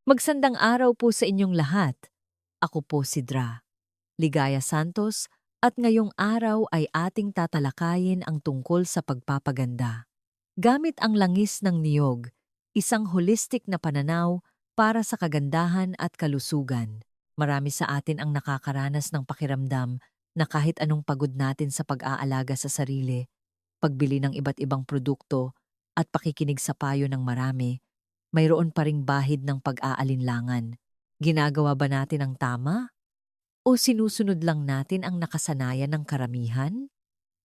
Magsandang araw po sa inyong lahat. Ako po si Dra. Ligaya Santos at ngayong araw ay ating tatalakayin ang tungkol sa pagpapaganda. Gamit ang langis ng niyog, isang holistic na pananaw para sa kagandahan at kalusugan. Marami sa atin ang nakakaranas ng pakiramdam na kahit anong pagod natin sa pag-aalaga sa sarili, pagbili ng iba't ibang produkto at pakikinig sa payo ng marami, mayroon pa ring bahid ng pag-aalinlangan. Ginagawa ba natin ang tama? O sinusunod lang natin ang nakasanayan ng karamihan?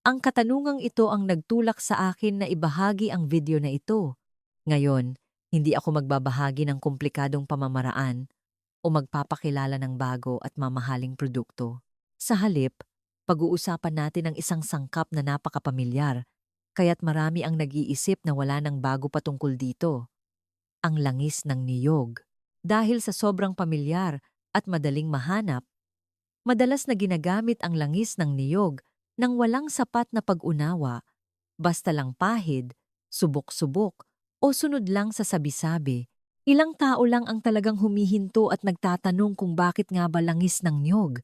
Ang katanungang ito ang nagtulak sa akin na ibahagi ang video na ito. Ngayon, hindi ako magbabahagi ng komplikadong pamamaraan o magpapakilala ng bago at mamahaling produkto. Sa halip, pag-uusapan natin ang isang sangkap na napakapamilyar, kaya't marami ang nag-iisip na wala nang bago patungkol dito. Ang langis ng niyog. Dahil sa sobrang pamilyar at madaling mahanap, madalas na ginagamit ang langis ng niyog nang walang sapat na pag-unawa, basta lang pahid, subok-subok, o sunod lang sa sabi-sabi. Ilang tao lang ang talagang humihinto at nagtatanong kung bakit nga ba langis ng niyog,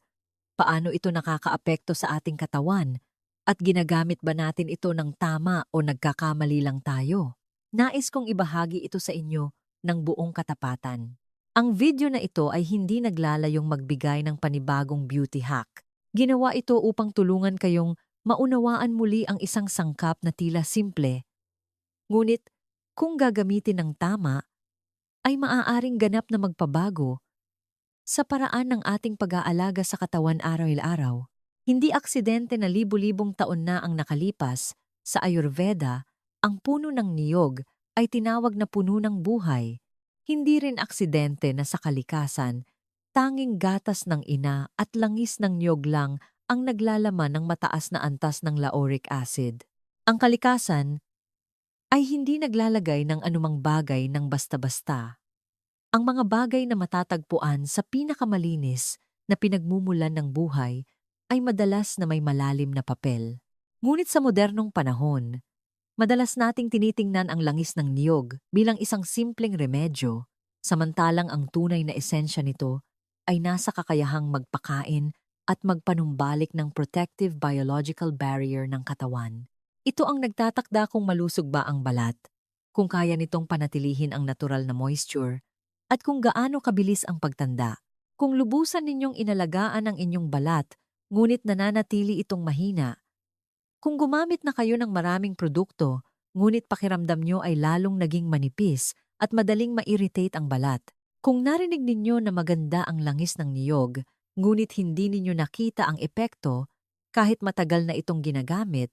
paano ito nakakaapekto sa ating katawan, at ginagamit ba natin ito ng tama o nagkakamali lang tayo. Nais kong ibahagi ito sa inyo ng buong katapatan. Ang video na ito ay hindi naglalayong magbigay ng panibagong beauty hack. Ginawa ito upang tulungan kayong maunawaan muli ang isang sangkap na tila simple. Ngunit, kung gagamitin ng tama, ay maaaring ganap na magpabago sa paraan ng ating pag-aalaga sa katawan araw-araw. Hindi aksidente na libu-libong taon na ang nakalipas, sa Ayurveda, ang puno ng niyog ay tinawag na puno ng buhay. Hindi rin aksidente na sa kalikasan, tanging gatas ng ina at langis ng niyog lang ang naglalaman ng mataas na antas ng lauric acid. Ang kalikasan ay hindi naglalagay ng anumang bagay ng basta-basta. Ang mga bagay na matatagpuan sa pinakamalinis na pinagmumulan ng buhay ay madalas na may malalim na papel. Ngunit sa modernong panahon, madalas nating tinitingnan ang langis ng niyog bilang isang simpleng remedyo, samantalang ang tunay na esensya nito ay nasa kakayahang magpakain at magpanumbalik ng protective biological barrier ng katawan. Ito ang nagtatakda kung malusog ba ang balat, kung kaya nitong panatilihin ang natural na moisture, at kung gaano kabilis ang pagtanda. Kung lubusan ninyong inalagaan ang inyong balat, ngunit nananatili itong mahina. Kung gumamit na kayo ng maraming produkto, ngunit pakiramdam nyo ay lalong naging manipis at madaling ma-irritate ang balat. Kung narinig ninyo na maganda ang langis ng niyog, ngunit hindi ninyo nakita ang epekto kahit matagal na itong ginagamit,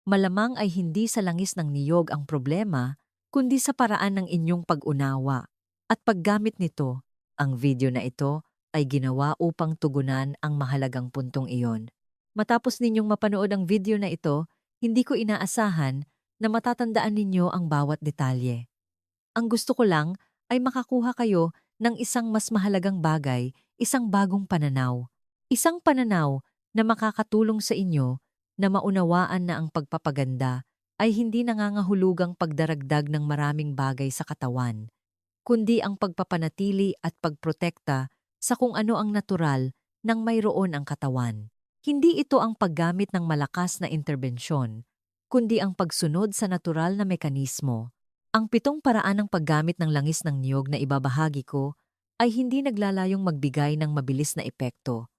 malamang ay hindi sa langis ng niyog ang problema, kundi sa paraan ng inyong pag-unawa. At paggamit nito, ang video na ito ay ginawa upang tugunan ang mahalagang puntong iyon. Matapos ninyong mapanood ang video na ito, hindi ko inaasahan na matatandaan ninyo ang bawat detalye. Ang gusto ko lang ay makakuha kayo ng isang mas mahalagang bagay, isang bagong pananaw. Isang pananaw na makakatulong sa inyo na maunawaan na ang pagpapaganda ay hindi nangangahulugang pagdaragdag ng maraming bagay sa katawan, kundi ang pagpapanatili at pagprotekta sa kung ano ang natural nang mayroon ang katawan. Hindi ito ang paggamit ng malakas na interbensyon, kundi ang pagsunod sa natural na mekanismo. Ang 7 paraan ng paggamit ng langis ng niyog na ibabahagi ko ay hindi naglalayong magbigay ng mabilis na epekto.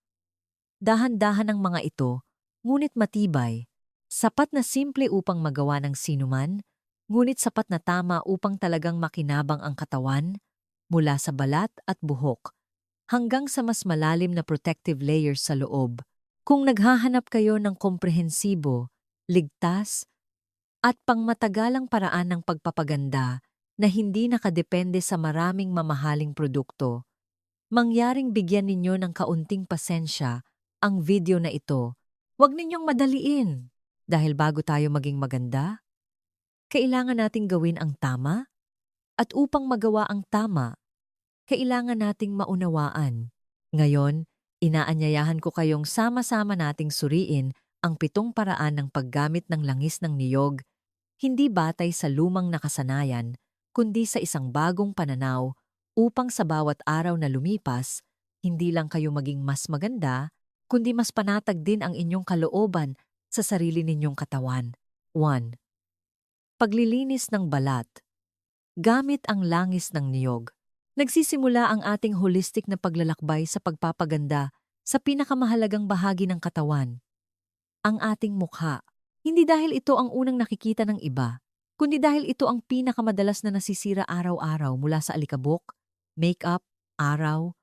Dahan-dahan ang mga ito, ngunit matibay, sapat na simple upang magawa ng sinuman, ngunit sapat na tama upang talagang makinabang ang katawan, mula sa balat at buhok, hanggang sa mas malalim na protective layers sa loob. Kung naghahanap kayo ng komprehensibo, ligtas, at pangmatagalang paraan ng pagpapaganda na hindi nakadepende sa maraming mamahaling produkto, mangyaring bigyan ninyo ng kaunting pasensya ang video na ito. Huwag ninyong madaliin, dahil bago tayo maging maganda, kailangan nating gawin ang tama, at upang magawa ang tama, kailangan nating maunawaan. Ngayon, inaanyayahan ko kayong sama-sama nating suriin ang 7 paraan ng paggamit ng langis ng niyog, hindi batay sa lumang nakasanayan, kundi sa isang bagong pananaw upang sa bawat araw na lumipas, hindi lang kayo maging mas maganda, kundi mas panatag din ang inyong kalooban sa sarili ninyong katawan. 1. Paglilinis ng balat. Gamit ang langis ng niyog, nagsisimula ang ating holistic na paglalakbay sa pagpapaganda sa pinakamahalagang bahagi ng katawan, ang ating mukha. Hindi dahil ito ang unang nakikita ng iba, kundi dahil ito ang pinakamadalas na nasisira araw-araw mula sa alikabok, makeup, araw,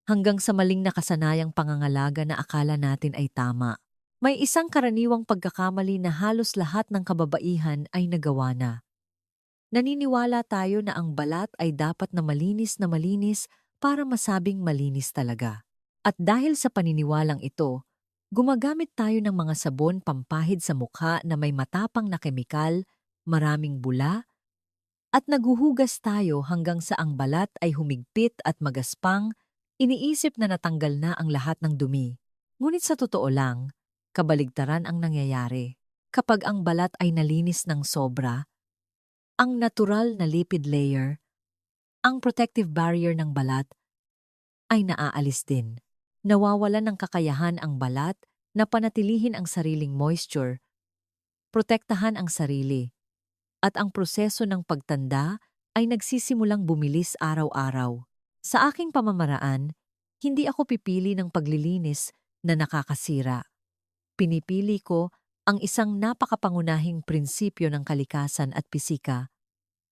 hanggang sa maling nakasanayang pangangalaga na akala natin ay tama. May isang karaniwang pagkakamali na halos lahat ng kababaihan ay nagawa na. Naniniwala tayo na ang balat ay dapat na malinis para masabing malinis talaga. At dahil sa paniniwalang ito, gumagamit tayo ng mga sabon pampahid sa mukha na may matapang na kemikal, maraming bula, at naguhugas tayo hanggang sa ang balat ay humigpit at magaspang, iniisip na natanggal na ang lahat ng dumi. Ngunit sa totoo lang, kabaligtaran ang nangyayari. Kapag ang balat ay nalinis ng sobra, ang natural na lipid layer, ang protective barrier ng balat, ay naaalis din. Nawawalan ng kakayahan ang balat na panatilihin ang sariling moisture, protektahan ang sarili, at ang proseso ng pagtanda ay nagsisimulang bumilis araw-araw. Sa aking pamamaraan, hindi ako pipili ng paglilinis na nakakasira. Pinipili ko ang isang napakapangunahing prinsipyo ng kalikasan at pisika.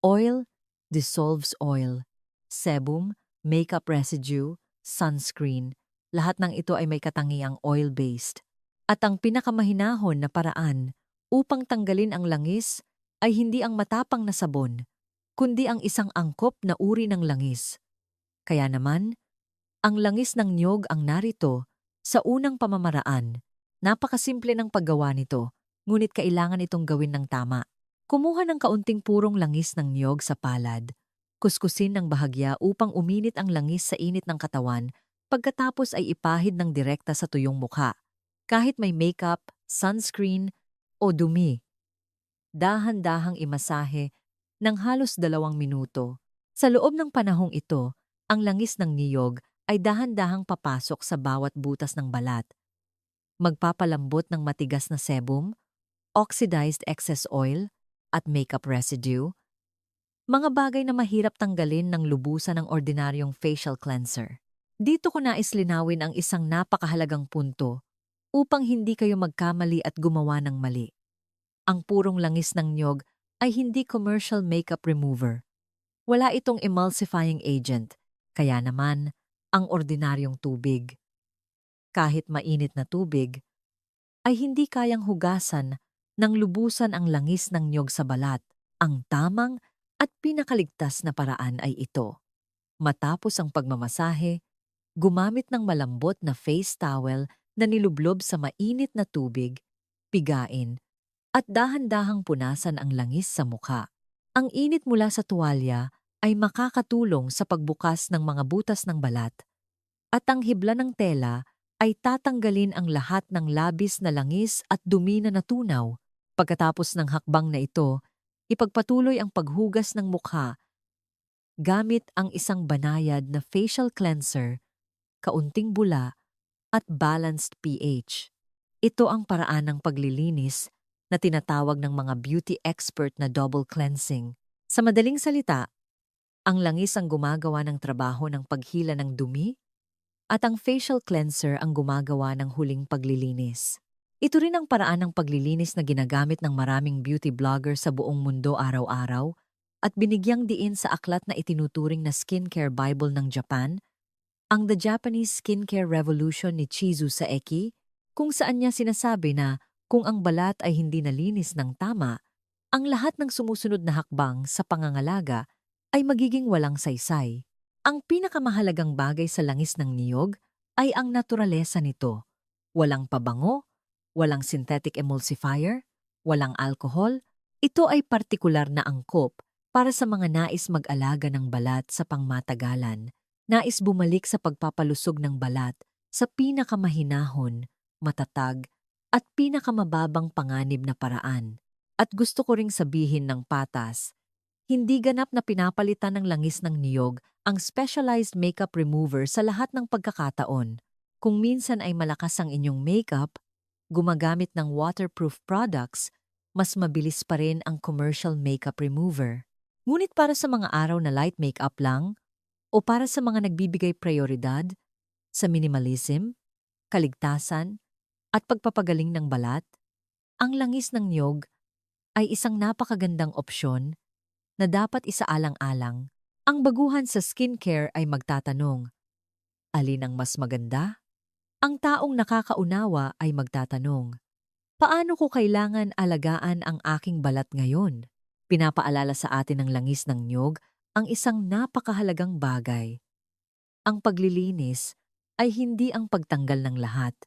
Oil dissolves oil. Sebum, makeup residue, sunscreen, lahat ng ito ay may katangiang oil-based. At ang pinakamahinahon na paraan upang tanggalin ang langis ay hindi ang matapang na sabon, kundi ang isang angkop na uri ng langis. Kaya naman, ang langis ng niyog ang narito sa unang pamamaraan. Napakasimple ng paggawa nito, ngunit kailangan itong gawin ng tama. Kumuha ng kaunting purong langis ng niyog sa palad. Kuskusin ng bahagya upang uminit ang langis sa init ng katawan, pagkatapos ay ipahid ng direkta sa tuyong mukha. Kahit may makeup, sunscreen, o dumi. Dahan-dahang imasahe ng halos 2 minuto. Sa loob ng panahong ito, ang langis ng niyog ay dahan-dahang papasok sa bawat butas ng balat. Magpapalambot ng matigas na sebum, oxidized excess oil, at makeup residue, mga bagay na mahirap tanggalin ng lubusan ng ordinaryong facial cleanser. Dito ko nais linawin ang isang napakahalagang punto upang hindi kayo magkamali at gumawa ng mali. Ang purong langis ng niyog ay hindi commercial makeup remover. Wala itong emulsifying agent, kaya naman ang ordinaryong tubig, kahit mainit na tubig, ay hindi kayang hugasan ng lubusan ang langis ng niyog sa balat. Ang tamang at pinakaligtas na paraan ay ito. Matapos ang pagmamasahe, gumamit ng malambot na face towel na nilublob sa mainit na tubig, pigain, at dahan-dahang punasan ang langis sa mukha. Ang init mula sa tuwalya ay makakatulong sa pagbukas ng mga butas ng balat, at ang hibla ng tela ay tatanggalin ang lahat ng labis na langis at dumi na natunaw. Pagkatapos ng hakbang na ito, ipagpatuloy ang paghugas ng mukha gamit ang isang banayad na facial cleanser, kaunting bula, at balanced pH. Ito ang paraan ng paglilinis na tinatawag ng mga beauty expert na double cleansing. Sa madaling salita, ang langis ang gumagawa ng trabaho ng paghila ng dumi at ang facial cleanser ang gumagawa ng huling paglilinis. Ito rin ang paraan ng paglilinis na ginagamit ng maraming beauty blogger sa buong mundo araw-araw at binigyang diin sa aklat na itinuturing na skincare Bible ng Japan, ang The Japanese Skincare Revolution ni Chizu Saeki, kung saan niya sinasabi na kung ang balat ay hindi nalinis ng tama, ang lahat ng sumusunod na hakbang sa pangangalaga ay magiging walang saysay. Ang pinakamahalagang bagay sa langis ng niyog ay ang naturalesa nito. Walang pabango, walang synthetic emulsifier, walang alcohol. Ito ay partikular na angkop para sa mga nais mag-alaga ng balat sa pangmatagalan, nais bumalik sa pagpapalusog ng balat sa pinakamahinahon, matatag, at pinakamababang panganib na paraan. At gusto ko ring sabihin ng patas, Hindi ganap na pinapalitan ng langis ng niyog ang specialized makeup remover sa lahat ng pagkakataon. Kung minsan ay malakas ang inyong makeup, gumagamit ng waterproof products, mas mabilis pa rin ang commercial makeup remover. Ngunit para sa mga araw na light makeup lang, o para sa mga nagbibigay prioridad sa minimalism, kaligtasan, at pagpapagaling ng balat, ang langis ng niyog ay isang napakagandang opsyon na dapat isaalang-alang. Ang baguhan sa skincare ay magtatanong, alin ang mas maganda? Ang taong nakakaunawa ay magtatanong, paano ko kailangan alagaan ang aking balat ngayon? Pinapaalala sa atin ng langis ng niyog ang isang napakahalagang bagay. Ang paglilinis ay hindi ang pagtanggal ng lahat,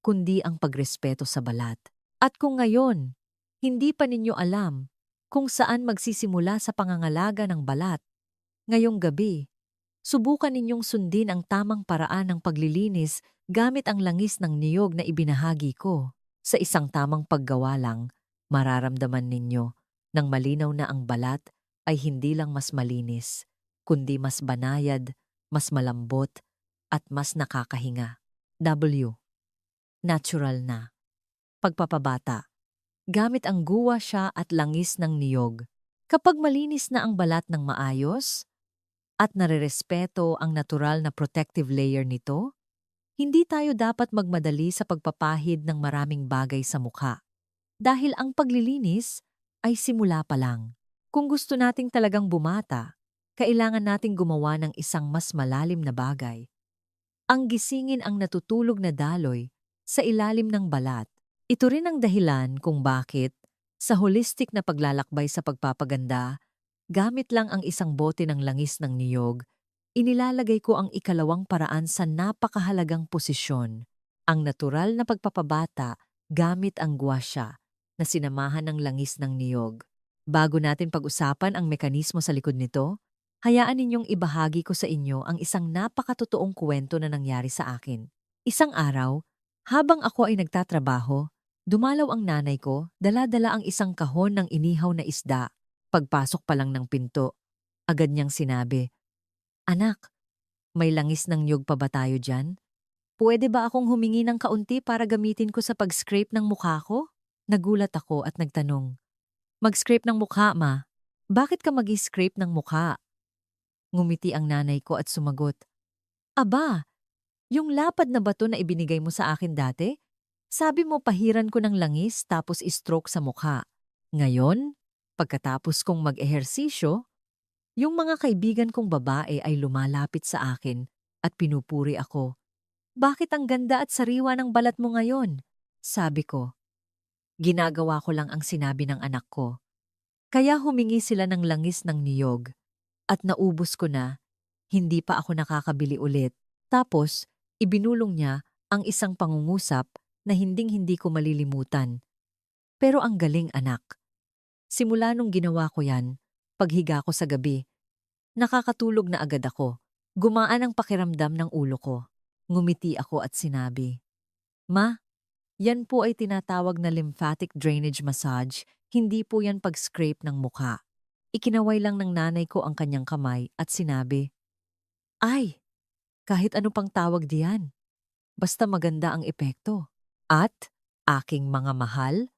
kundi ang pagrespeto sa balat. At kung ngayon, hindi pa ninyo alam kung saan magsisimula sa pangangalaga ng balat, ngayong gabi, subukan ninyong sundin ang tamang paraan ng paglilinis gamit ang langis ng niyog na ibinahagi ko. Sa isang tamang paggawa lang, mararamdaman ninyo nang malinaw na ang balat ay hindi lang mas malinis, kundi mas banayad, mas malambot, at mas nakakahinga. W. Natural na. Pagpapabata. Gamit ang guwa siya at langis ng niyog. Kapag malinis na ang balat ng maayos at narerespeto ang natural na protective layer nito, hindi tayo dapat magmadali sa pagpapahid ng maraming bagay sa mukha. Dahil ang paglilinis ay simula pa lang. Kung gusto nating talagang bumata, kailangan nating gumawa ng isang mas malalim na bagay. Ang gisingin ang natutulog na daloy sa ilalim ng balat. Ito rin ang dahilan kung bakit, sa holistic na paglalakbay sa pagpapaganda, gamit lang ang isang bote ng langis ng niyog, inilalagay ko ang ikalawang paraan sa napakahalagang posisyon, ang natural na pagpapabata gamit ang guasya na sinamahan ng langis ng niyog. Bago natin pag-usapan ang mekanismo sa likod nito, hayaan ninyong ibahagi ko sa inyo ang isang napakatotoong kwento na nangyari sa akin. Isang araw, habang ako ay nagtatrabaho, dumalaw ang nanay ko, dala-dala ang isang kahon ng inihaw na isda. Pagpasok pa lang ng pinto, agad niyang sinabi, "Anak, may langis ng niyog pa ba tayo dyan? Pwede ba akong humingi ng kaunti para gamitin ko sa pag-scrape ng mukha ko?" Nagulat ako at nagtanong, "Mag-scrape ng mukha, ma? Bakit ka mag-scrape ng mukha?" Ngumiti ang nanay ko at sumagot, "Aba, yung lapad na bato na ibinigay mo sa akin dati, sabi mo pahiran ko ng langis tapos stroke sa mukha. Ngayon, pagkatapos kong mag-ehersisyo, yung mga kaibigan kong babae ay lumalapit sa akin at pinupuri ako. Bakit ang ganda at sariwa ng balat mo ngayon?" Sabi ko, "Ginagawa ko lang ang sinabi ng anak ko." Kaya humingi sila ng langis ng niyog at naubos ko na, hindi pa ako nakakabili ulit. Tapos, ibinulong niya ang isang pangungusap na hinding-hindi ko malilimutan. Pero ang galing, anak. Simula nung ginawa ko yan, paghiga ko sa gabi, nakakatulog na agad ako. Gumaan ang pakiramdam ng ulo ko. Ngumiti ako at sinabi, "Ma, yan po ay tinatawag na lymphatic drainage massage, hindi po yan pag-scrape ng mukha." Ikinaway lang ng nanay ko ang kanyang kamay at sinabi, "Ay, kahit ano pang tawag diyan, basta maganda ang epekto." At, aking mga mahal,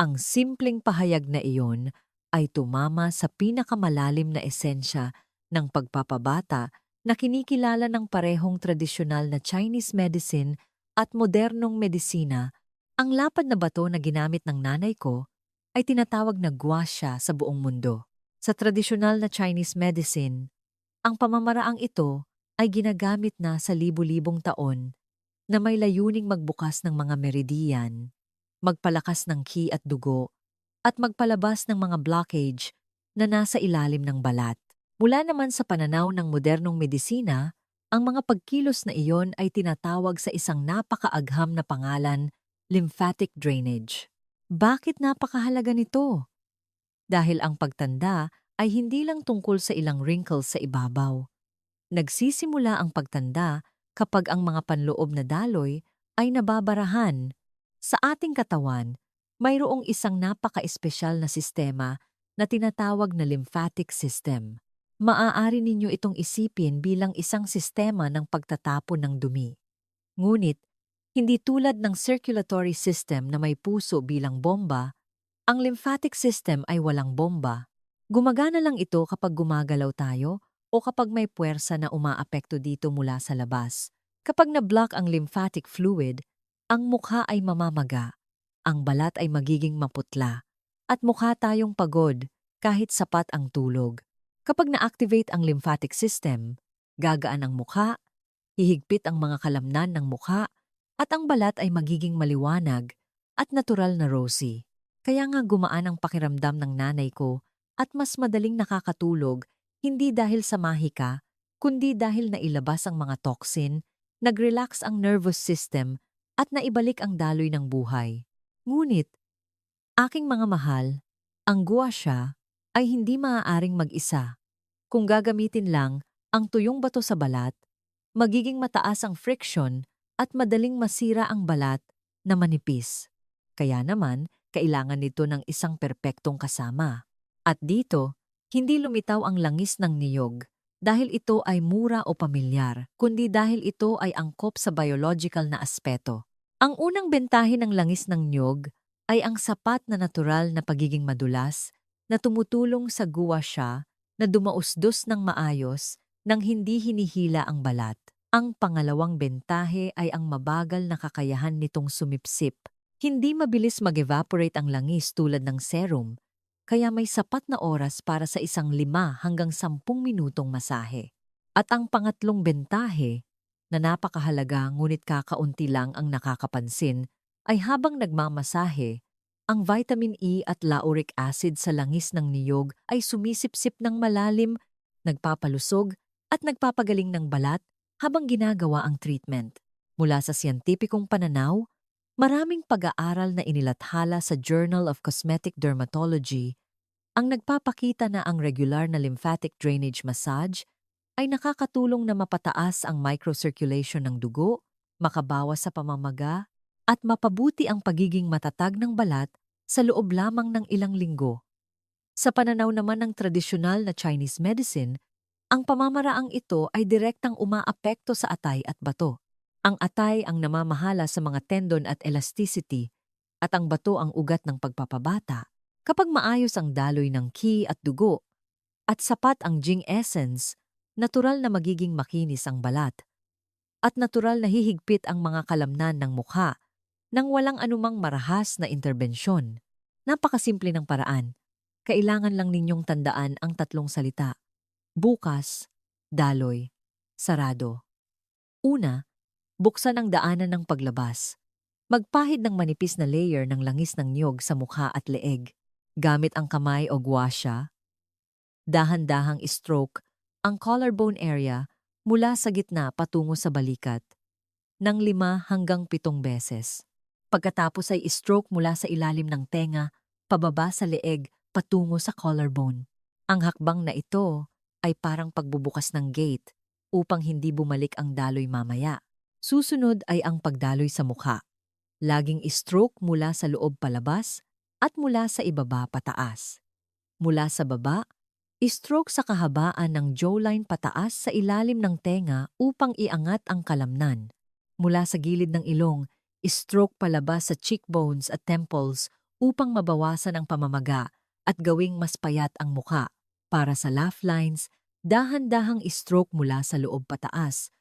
ang simpleng pahayag na iyon ay tumama sa pinakamalalim na esensya ng pagpapabata na kinikilala ng parehong tradisyonal na Chinese medicine at modernong medisina. Ang lapad na bato na ginamit ng nanay ko ay tinatawag na guasya sa buong mundo. Sa tradisyonal na Chinese medicine, ang pamamaraang ito ay ginagamit na sa libu-libong taon na may layuning magbukas ng mga meridian, magpalakas ng qi at dugo, at magpalabas ng mga blockage na nasa ilalim ng balat. Mula naman sa pananaw ng modernong medisina, ang mga pagkilos na iyon ay tinatawag sa isang napakaagham na pangalan, lymphatic drainage. Bakit napakahalaga nito? Dahil ang pagtanda ay hindi lang tungkol sa ilang wrinkles sa ibabaw. Nagsisimula ang pagtanda kapag ang mga panloob na daloy ay nababarahan. Sa ating katawan, mayroong isang napaka-espesyal na sistema na tinatawag na lymphatic system. Maaari ninyo itong isipin bilang isang sistema ng pagtatapon ng dumi. Ngunit, hindi tulad ng circulatory system na may puso bilang bomba, ang lymphatic system ay walang bomba. Gumagana lang ito kapag gumagalaw tayo o kapag may puwersa na umaapekto dito mula sa labas. Kapag na-block ang lymphatic fluid, ang mukha ay mamamaga, ang balat ay magiging maputla, at mukha tayong pagod kahit sapat ang tulog. Kapag na-activate ang lymphatic system, gagaan ang mukha, hihigpit ang mga kalamnan ng mukha, at ang balat ay magiging maliwanag at natural na rosy. Kaya nga gumaan ang pakiramdam ng nanay ko at mas madaling nakakatulog, hindi dahil sa mahika, kundi dahil nailabas ang mga toxin, nag-relax ang nervous system, at naibalik ang daloy ng buhay. Ngunit, aking mga mahal, ang gua siya ay hindi maaaring mag-isa. Kung gagamitin lang ang tuyong bato sa balat, magiging mataas ang friction at madaling masira ang balat na manipis. Kaya naman, kailangan nito ng isang perpektong kasama. At dito, hindi lumitaw ang langis ng niyog dahil ito ay mura o pamilyar, kundi dahil ito ay angkop sa biological na aspeto. Ang unang bentahe ng langis ng niyog ay ang sapat na natural na pagiging madulas na tumutulong sa gua siya na dumausdos ng maayos nang hindi hinihila ang balat. Ang pangalawang bentahe ay ang mabagal na kakayahan nitong sumipsip. Hindi mabilis mag-evaporate ang langis tulad ng serum, kaya may sapat na oras para sa isang 5 hanggang 10 minutong masahe. At ang pangatlong bentahe, na napakahalaga ngunit kakaunti lang ang nakakapansin, ay habang nagmamasahe, ang vitamin E at lauric acid sa langis ng niyog ay sumisipsip ng malalim, nagpapalusog at nagpapagaling ng balat habang ginagawa ang treatment. Mula sa siyentipikong pananaw, maraming pag-aaral na inilathala sa Journal of Cosmetic Dermatology ang nagpapakita na ang regular na lymphatic drainage massage ay nakakatulong na mapataas ang microcirculation ng dugo, makabawas sa pamamaga, at mapabuti ang pagiging matatag ng balat sa loob lamang ng ilang linggo. Sa pananaw naman ng tradisyonal na Chinese medicine, ang pamamaraang ito ay direktang umaapekto sa atay at bato. Ang atay ang namamahala sa mga tendon at elasticity, at ang bato ang ugat ng pagpapabata. Kapag maayos ang daloy ng qi at dugo, at sapat ang jing essence, natural na magiging makinis ang balat, at natural na hihigpit ang mga kalamnan ng mukha nang walang anumang marahas na interbensyon. Napakasimple ng paraan. Kailangan lang ninyong tandaan ang 3 salita. Bukas, daloy, sarado. Una, buksan ang daanan ng paglabas. Magpahid ng manipis na layer ng langis ng niyog sa mukha at leeg. Gamit ang kamay o gua siya, dahan-dahang stroke ang collarbone area mula sa gitna patungo sa balikat ng 5 hanggang 7 beses. Pagkatapos ay stroke mula sa ilalim ng tenga, pababa sa leeg, patungo sa collarbone. Ang hakbang na ito ay parang pagbubukas ng gate upang hindi bumalik ang daloy mamaya. Susunod ay ang pagdaloy sa mukha. Laging stroke mula sa loob palabas at mula sa ibaba pataas. Mula sa baba, stroke sa kahabaan ng jawline pataas sa ilalim ng tenga upang iangat ang kalamnan. Mula sa gilid ng ilong, stroke palabas sa cheekbones at temples upang mabawasan ang pamamaga at gawing mas payat ang mukha. Para sa laugh lines, dahan-dahang stroke mula sa loob pataas.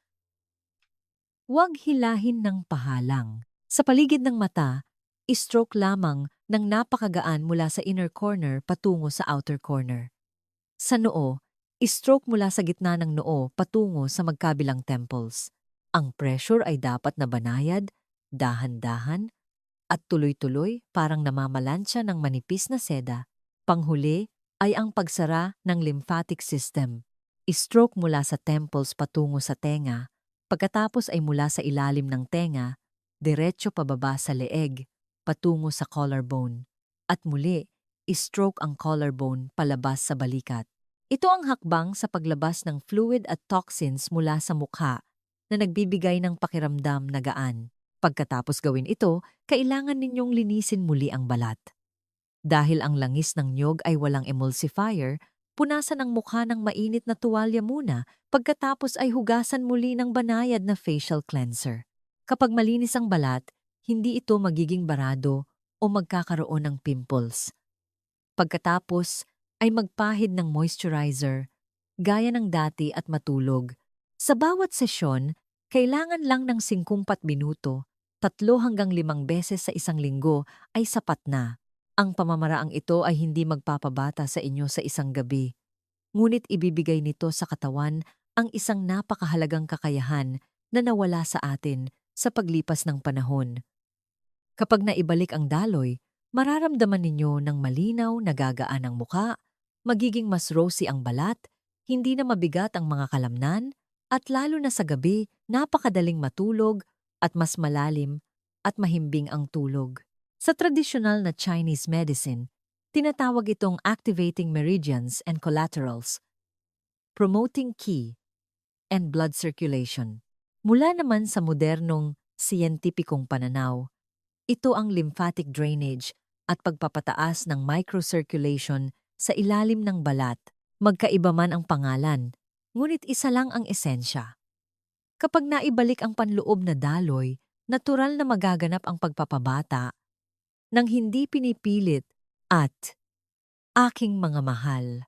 Huwag hilahin ng pahalang. Sa paligid ng mata, stroke lamang ng napakagaan mula sa inner corner patungo sa outer corner. Sa noo, stroke mula sa gitna ng noo patungo sa magkabilang temples. Ang pressure ay dapat na banayad, dahan-dahan, at tuloy-tuloy parang namamalansya ng manipis na seda. Panghuli ay ang pagsara ng lymphatic system. Stroke mula sa temples patungo sa tenga, pagkatapos ay mula sa ilalim ng tenga, diretso pababa sa leeg, patungo sa collarbone. At muli, stroke ang collarbone palabas sa balikat. Ito ang hakbang sa paglabas ng fluid at toxins mula sa mukha na nagbibigay ng pakiramdam na gaan. Pagkatapos gawin ito, kailangan ninyong linisin muli ang balat. Dahil ang langis ng niyog ay walang emulsifier, punasan ang mukha ng mainit na tuwalya muna, pagkatapos ay hugasan muli ng banayad na facial cleanser. Kapag malinis ang balat, hindi ito magiging barado o magkakaroon ng pimples. Pagkatapos ay magpahid ng moisturizer, gaya ng dati at matulog. Sa bawat sesyon, kailangan lang ng 50 minuto, 3 hanggang 5 beses sa isang linggo ay sapat na. Ang pamamaraang ito ay hindi magpapabata sa inyo sa isang gabi, ngunit ibibigay nito sa katawan ang isang napakahalagang kakayahan na nawala sa atin sa paglipas ng panahon. Kapag naibalik ang daloy, mararamdaman ninyo ng malinaw, nagagaan ang muka, magiging mas rosy ang balat, hindi na mabigat ang mga kalamnan, at lalo na sa gabi, napakadaling matulog at mas malalim at mahimbing ang tulog. Sa tradisyonal na Chinese medicine, tinatawag itong activating meridians and collaterals, promoting qi and blood circulation. Mula naman sa modernong siyentipikong pananaw, ito ang lymphatic drainage at pagpapataas ng microcirculation sa ilalim ng balat. Magkaiba man ang pangalan, ngunit isa lang ang esensya. Kapag naibalik ang panloob na daloy, natural na magaganap ang pagpapabata nang hindi pinipilit at aking mga mahal.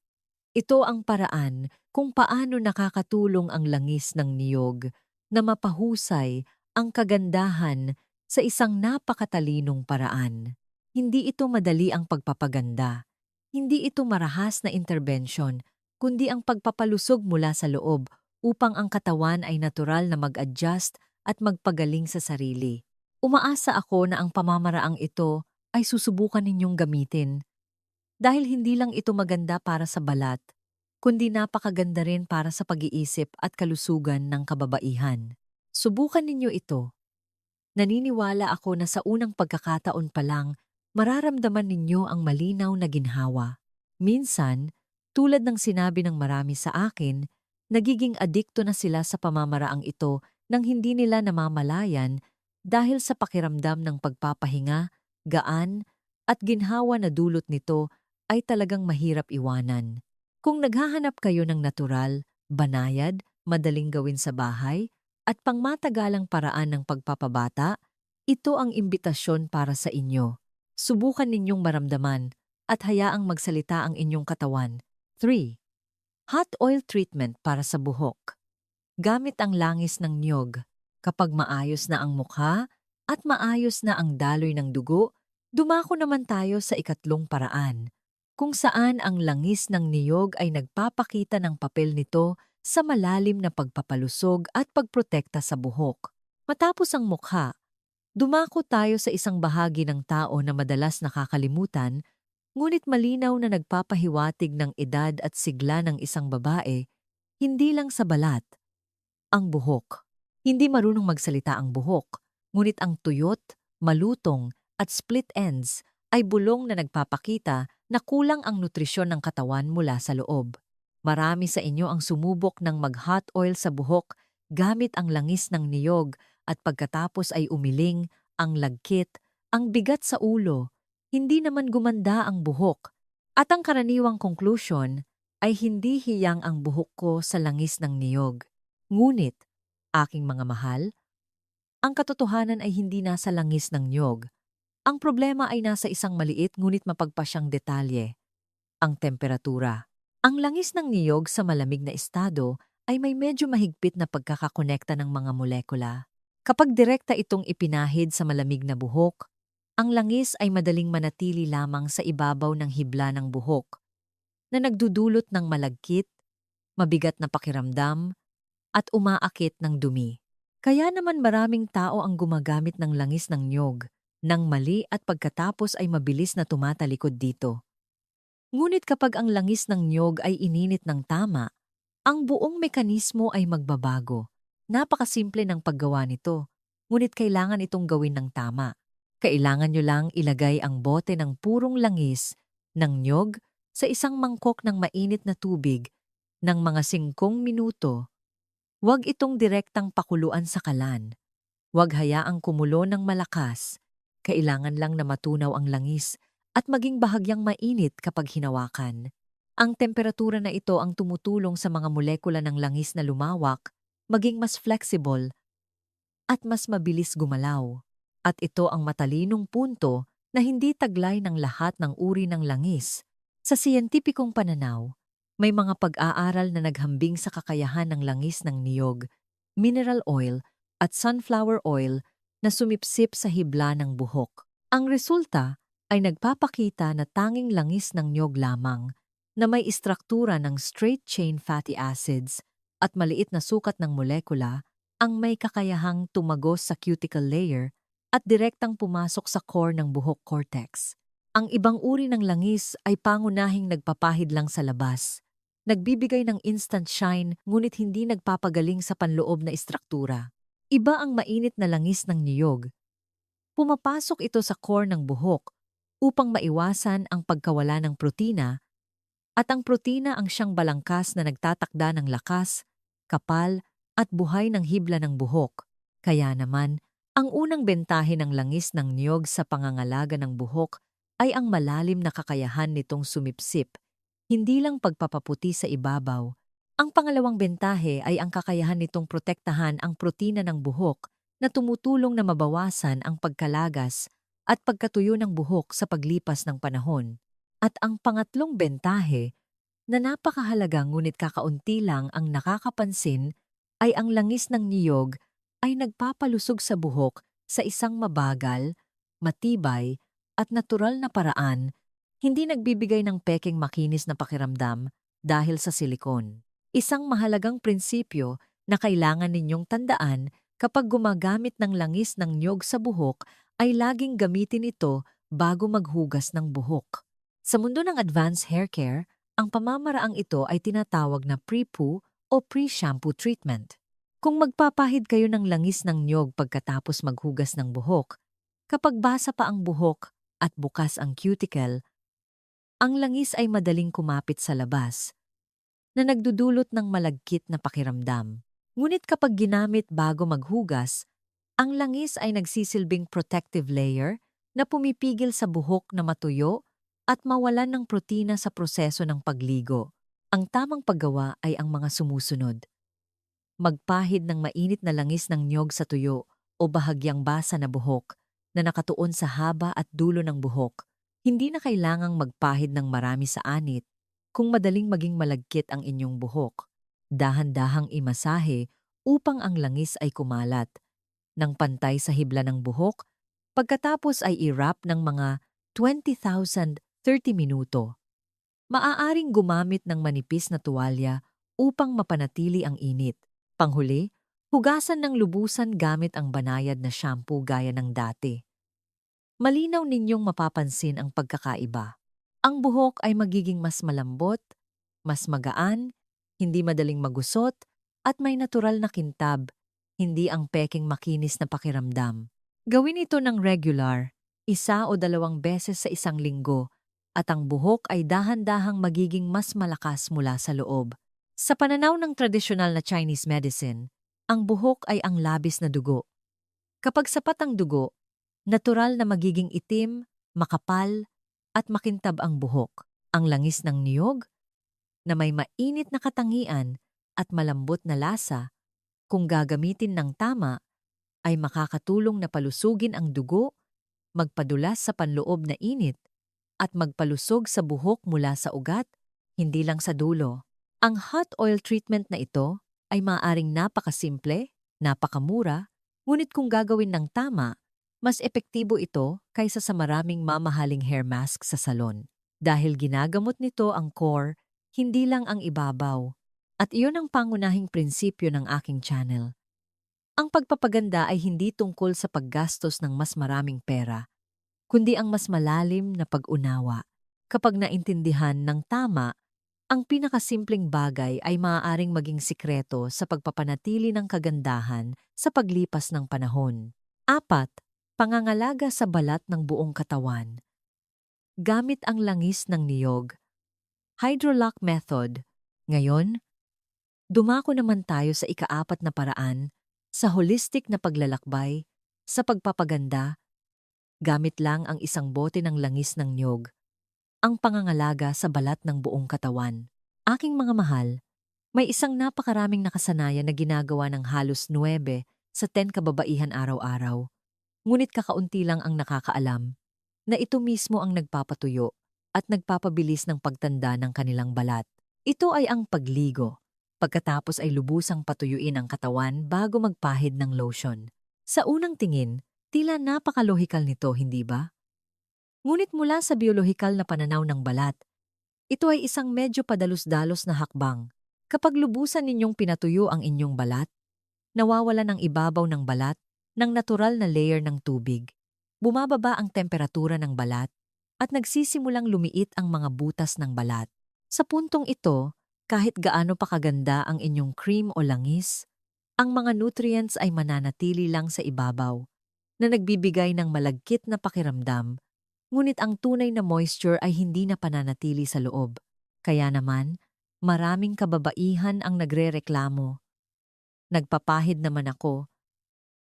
Ito ang paraan kung paano nakakatulong ang langis ng niyog na mapahusay ang kagandahan sa isang napakatalinong paraan. Hindi ito madali ang pagpapaganda. Hindi ito marahas na interbensyon, kundi ang pagpapalusog mula sa loob upang ang katawan ay natural na mag-adjust at magpagaling sa sarili. Umaasa ako na ang pamamaraang ito ay susubukan ninyong gamitin. Dahil hindi lang ito maganda para sa balat, kundi napakaganda rin para sa pag-iisip at kalusugan ng kababaihan. Subukan ninyo ito. Naniniwala ako na sa unang pagkakataon pa lang, mararamdaman ninyo ang malinaw na ginhawa. Minsan, tulad ng sinabi ng marami sa akin, nagiging adikto na sila sa pamamaraang ito nang hindi nila namamalayan dahil sa pakiramdam ng pagpapahinga, gaan, at ginhawa na dulot nito ay talagang mahirap iwanan. Kung naghahanap kayo ng natural, banayad, madaling gawin sa bahay, at pangmatagalang paraan ng pagpapabata, ito ang imbitasyon para sa inyo. Subukan ninyong maramdaman at hayaang magsalita ang inyong katawan. 3. Hot oil treatment para sa buhok. Gamit ang langis ng niyog. Kapag maayos na ang mukha at maayos na ang daloy ng dugo, dumako naman tayo sa ikatlong paraan, kung saan ang langis ng niyog ay nagpapakita ng papel nito sa malalim na pagpapalusog at pagprotekta sa buhok. Matapos ang mukha, dumako tayo sa isang bahagi ng tao na madalas nakakalimutan, ngunit malinaw na nagpapahiwatig ng edad at sigla ng isang babae, hindi lang sa balat, ang buhok. Hindi marunong magsalita ang buhok, ngunit ang tuyot, malutong, at split ends ay bulong na nagpapakita na kulang ang nutrisyon ng katawan mula sa loob. Marami sa inyo ang sumubok ng mag-hot oil sa buhok gamit ang langis ng niyog at pagkatapos ay umiling, ang lagkit, ang bigat sa ulo, hindi naman gumanda ang buhok. At ang karaniwang conclusion ay hindi hiyang ang buhok ko sa langis ng niyog. Ngunit, aking mga mahal, ang katotohanan ay hindi nasa langis ng niyog. Ang problema ay nasa isang maliit ngunit mapagpasyang detalye, ang temperatura. Ang langis ng niyog sa malamig na estado ay may medyo mahigpit na pagkakakonekta ng mga molekula. Kapag direkta itong ipinahid sa malamig na buhok, ang langis ay madaling manatili lamang sa ibabaw ng hibla ng buhok, na nagdudulot ng malagkit, mabigat na pakiramdam, at umaakit ng dumi. Kaya naman maraming tao ang gumagamit ng langis ng niyog nang mali at pagkatapos ay mabilis na tumatalikod dito. Ngunit kapag ang langis ng niyog ay ininit ng tama, ang buong mekanismo ay magbabago. Napakasimple ng paggawa nito, ngunit kailangan itong gawin ng tama. Kailangan nyo lang ilagay ang bote ng purong langis ng niyog sa isang mangkok ng mainit na tubig ng mga 5 minuto. Huwag itong direktang pakuluan sa kalan. Huwag hayaang kumulo ng malakas. Kailangan lang na matunaw ang langis at maging bahagyang mainit kapag hinawakan. Ang temperatura na ito ang tumutulong sa mga molekula ng langis na lumawak, maging mas flexible at mas mabilis gumalaw. At ito ang matalinong punto na hindi taglay ng lahat ng uri ng langis. Sa siyentipikong pananaw, may mga pag-aaral na naghambing sa kakayahan ng langis ng niyog, mineral oil at sunflower oil na sumipsip sa hibla ng buhok. Ang resulta ay nagpapakita na tanging langis ng niyog lamang na may istruktura ng straight-chain fatty acids at maliit na sukat ng molekula ang may kakayahang tumagos sa cuticle layer at direktang pumasok sa core ng buhok cortex. Ang ibang uri ng langis ay pangunahing nagpapahid lang sa labas. Nagbibigay ng instant shine ngunit hindi nagpapagaling sa panloob na istruktura. Iba ang mainit na langis ng niyog. Pumapasok ito sa core ng buhok upang maiwasan ang pagkawala ng protina at ang protina ang siyang balangkas na nagtatakda ng lakas, kapal at buhay ng hibla ng buhok. Kaya naman, ang unang bentahe ng langis ng niyog sa pangangalaga ng buhok ay ang malalim na kakayahan nitong sumipsip, hindi lang pagpapaputi sa ibabaw. Ang pangalawang bentahe ay ang kakayahan nitong protektahan ang protina ng buhok na tumutulong na mabawasan ang pagkalagas at pagkatuyo ng buhok sa paglipas ng panahon. At ang pangatlong bentahe, na napakahalaga ngunit kakaunti lang ang nakakapansin, ay ang langis ng niyog ay nagpapalusog sa buhok sa isang mabagal, matibay, at natural na paraan, hindi nagbibigay ng pekeng makinis na pakiramdam dahil sa silikon. Isang mahalagang prinsipyo na kailangan ninyong tandaan kapag gumagamit ng langis ng niyog sa buhok ay laging gamitin ito bago maghugas ng buhok. Sa mundo ng advanced hair care, ang pamamaraang ito ay tinatawag na pre-poo o pre-shampoo treatment. Kung magpapahid kayo ng langis ng niyog pagkatapos maghugas ng buhok, kapag basa pa ang buhok at bukas ang cuticle, ang langis ay madaling kumapit sa labas, na nagdudulot ng malagkit na pakiramdam. Ngunit kapag ginamit bago maghugas, ang langis ay nagsisilbing protective layer na pumipigil sa buhok na matuyo at mawalan ng protina sa proseso ng pagligo. Ang tamang paggawa ay ang mga sumusunod. Magpahid ng mainit na langis ng niyog sa tuyo o bahagyang basa na buhok na nakatuon sa haba at dulo ng buhok. Hindi na kailangang magpahid ng marami sa anit kung madaling maging malagkit ang inyong buhok. Dahan-dahang imasahe upang ang langis ay kumalat ng pantay sa hibla ng buhok, pagkatapos ay i-wrap ng mga 20,000 30 minuto. Maaaring gumamit ng manipis na tuwalya upang mapanatili ang init. Panghuli, hugasan ng lubusan gamit ang banayad na shampoo gaya ng dati. Malinaw ninyong mapapansin ang pagkakaiba. Ang buhok ay magiging mas malambot, mas magaan, hindi madaling magusot, at may natural na kintab, hindi ang peking makinis na pakiramdam. Gawin ito ng regular, 1 o 2 beses sa isang linggo, at ang buhok ay dahan-dahang magiging mas malakas mula sa loob. Sa pananaw ng tradisyonal na Chinese medicine, ang buhok ay ang labis na dugo. Kapag sapat ang dugo, natural na magiging itim, makapal, at makintab ang buhok. Ang langis ng niyog, na may mainit na katangian at malambot na lasa, kung gagamitin ng tama, ay makakatulong na palusugin ang dugo, magpadulas sa panloob na init, at magpalusog sa buhok mula sa ugat, hindi lang sa dulo. Ang hot oil treatment na ito ay maaaring napakasimple, napakamura, ngunit kung gagawin ng tama, mas epektibo ito kaysa sa maraming mamahaling hair mask sa salon. Dahil ginagamot nito ang core, hindi lang ang ibabaw. At iyon ang pangunahing prinsipyo ng aking channel. Ang pagpapaganda ay hindi tungkol sa paggastos ng mas maraming pera, kundi ang mas malalim na pag-unawa. Kapag naintindihan ng tama, ang pinakasimpleng bagay ay maaaring maging sikreto sa pagpapanatili ng kagandahan sa paglipas ng panahon. 4. Pangangalaga sa balat ng buong katawan. Gamit ang langis ng niyog. Hydrolock method. Ngayon, dumako naman tayo sa ika-4 na paraan sa holistic na paglalakbay sa pagpapaganda gamit lang ang isang bote ng langis ng niyog, ang pangangalaga sa balat ng buong katawan. Aking mga mahal, may isang napakaraming nakasanayan na ginagawa ng halos 9 sa 10 kababaihan araw-araw. Ngunit kakaunti lang ang nakakaalam na ito mismo ang nagpapatuyo at nagpapabilis ng pagtanda ng kanilang balat. Ito ay ang pagligo. Pagkatapos ay lubusang patuyuin ang katawan bago magpahid ng lotion. Sa unang tingin, tila napakalohikal nito, hindi ba? Ngunit mula sa biolohikal na pananaw ng balat, ito ay isang medyo padalos-dalos na hakbang. Kapag lubusan ninyong pinatuyo ang inyong balat, nawawala ng ibabaw ng balat ng natural na layer ng tubig. Bumababa ang temperatura ng balat at nagsisimulang lumiit ang mga butas ng balat. Sa puntong ito, kahit gaano pa kaganda ang inyong cream o langis, ang mga nutrients ay mananatili lang sa ibabaw na nagbibigay ng malagkit na pakiramdam, ngunit ang tunay na moisture ay hindi na pananatili sa loob. Kaya naman, maraming kababaihan ang nagrereklamo. Nagpapahid naman ako,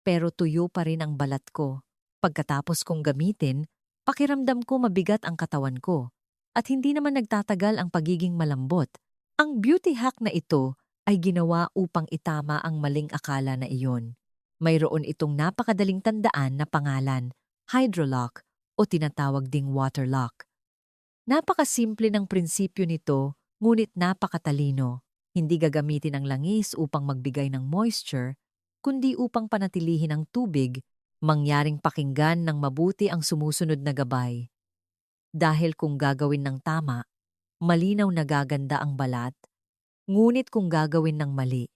pero tuyo pa rin ang balat ko. Pagkatapos kong gamitin, pakiramdam ko mabigat ang katawan ko at hindi naman nagtatagal ang pagiging malambot. Ang beauty hack na ito ay ginawa upang itama ang maling akala na iyon. Mayroon itong napakadaling tandaan na pangalan, Hydrolock o tinatawag ding waterlock. Napakasimple ng prinsipyo nito, ngunit napakatalino. Hindi gagamitin ang langis upang magbigay ng moisture, kundi upang panatilihin ang tubig, mangyaring pakinggan ng mabuti ang sumusunod na gabay. Dahil kung gagawin ng tama, malinaw na gaganda ang balat, ngunit kung gagawin ng mali,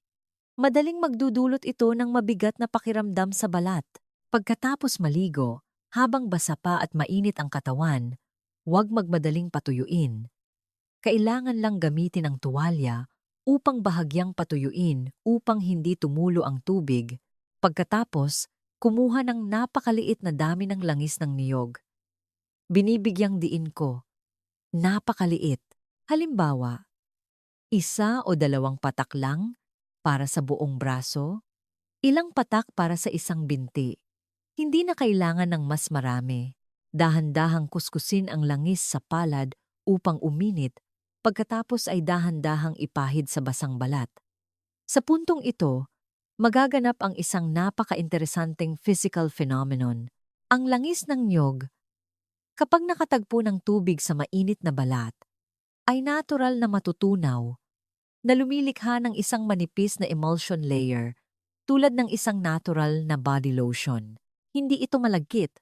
madaling magdudulot ito ng mabigat na pakiramdam sa balat. Pagkatapos maligo, habang basa pa at mainit ang katawan, huwag magmadaling patuyuin. Kailangan lang gamitin ang tuwalya upang bahagyang patuyuin upang hindi tumulo ang tubig. Pagkatapos, kumuha ng napakaliit na dami ng langis ng niyog. Binibigyang diin ko. Napakaliit. Halimbawa, 1 o 2 patak lang para sa buong braso, ilang patak para sa isang binti. Hindi na kailangan ng mas marami. Dahan-dahang kuskusin ang langis sa palad upang uminit, pagkatapos ay dahan-dahang ipahid sa basang balat. Sa puntong ito, magaganap ang isang napaka-interesanteng physical phenomenon. Ang langis ng niyog, kapag nakatagpo ng tubig sa mainit na balat, ay natural na matutunaw, na lumilikha ng isang manipis na emulsion layer tulad ng isang natural na body lotion. Hindi ito malagkit,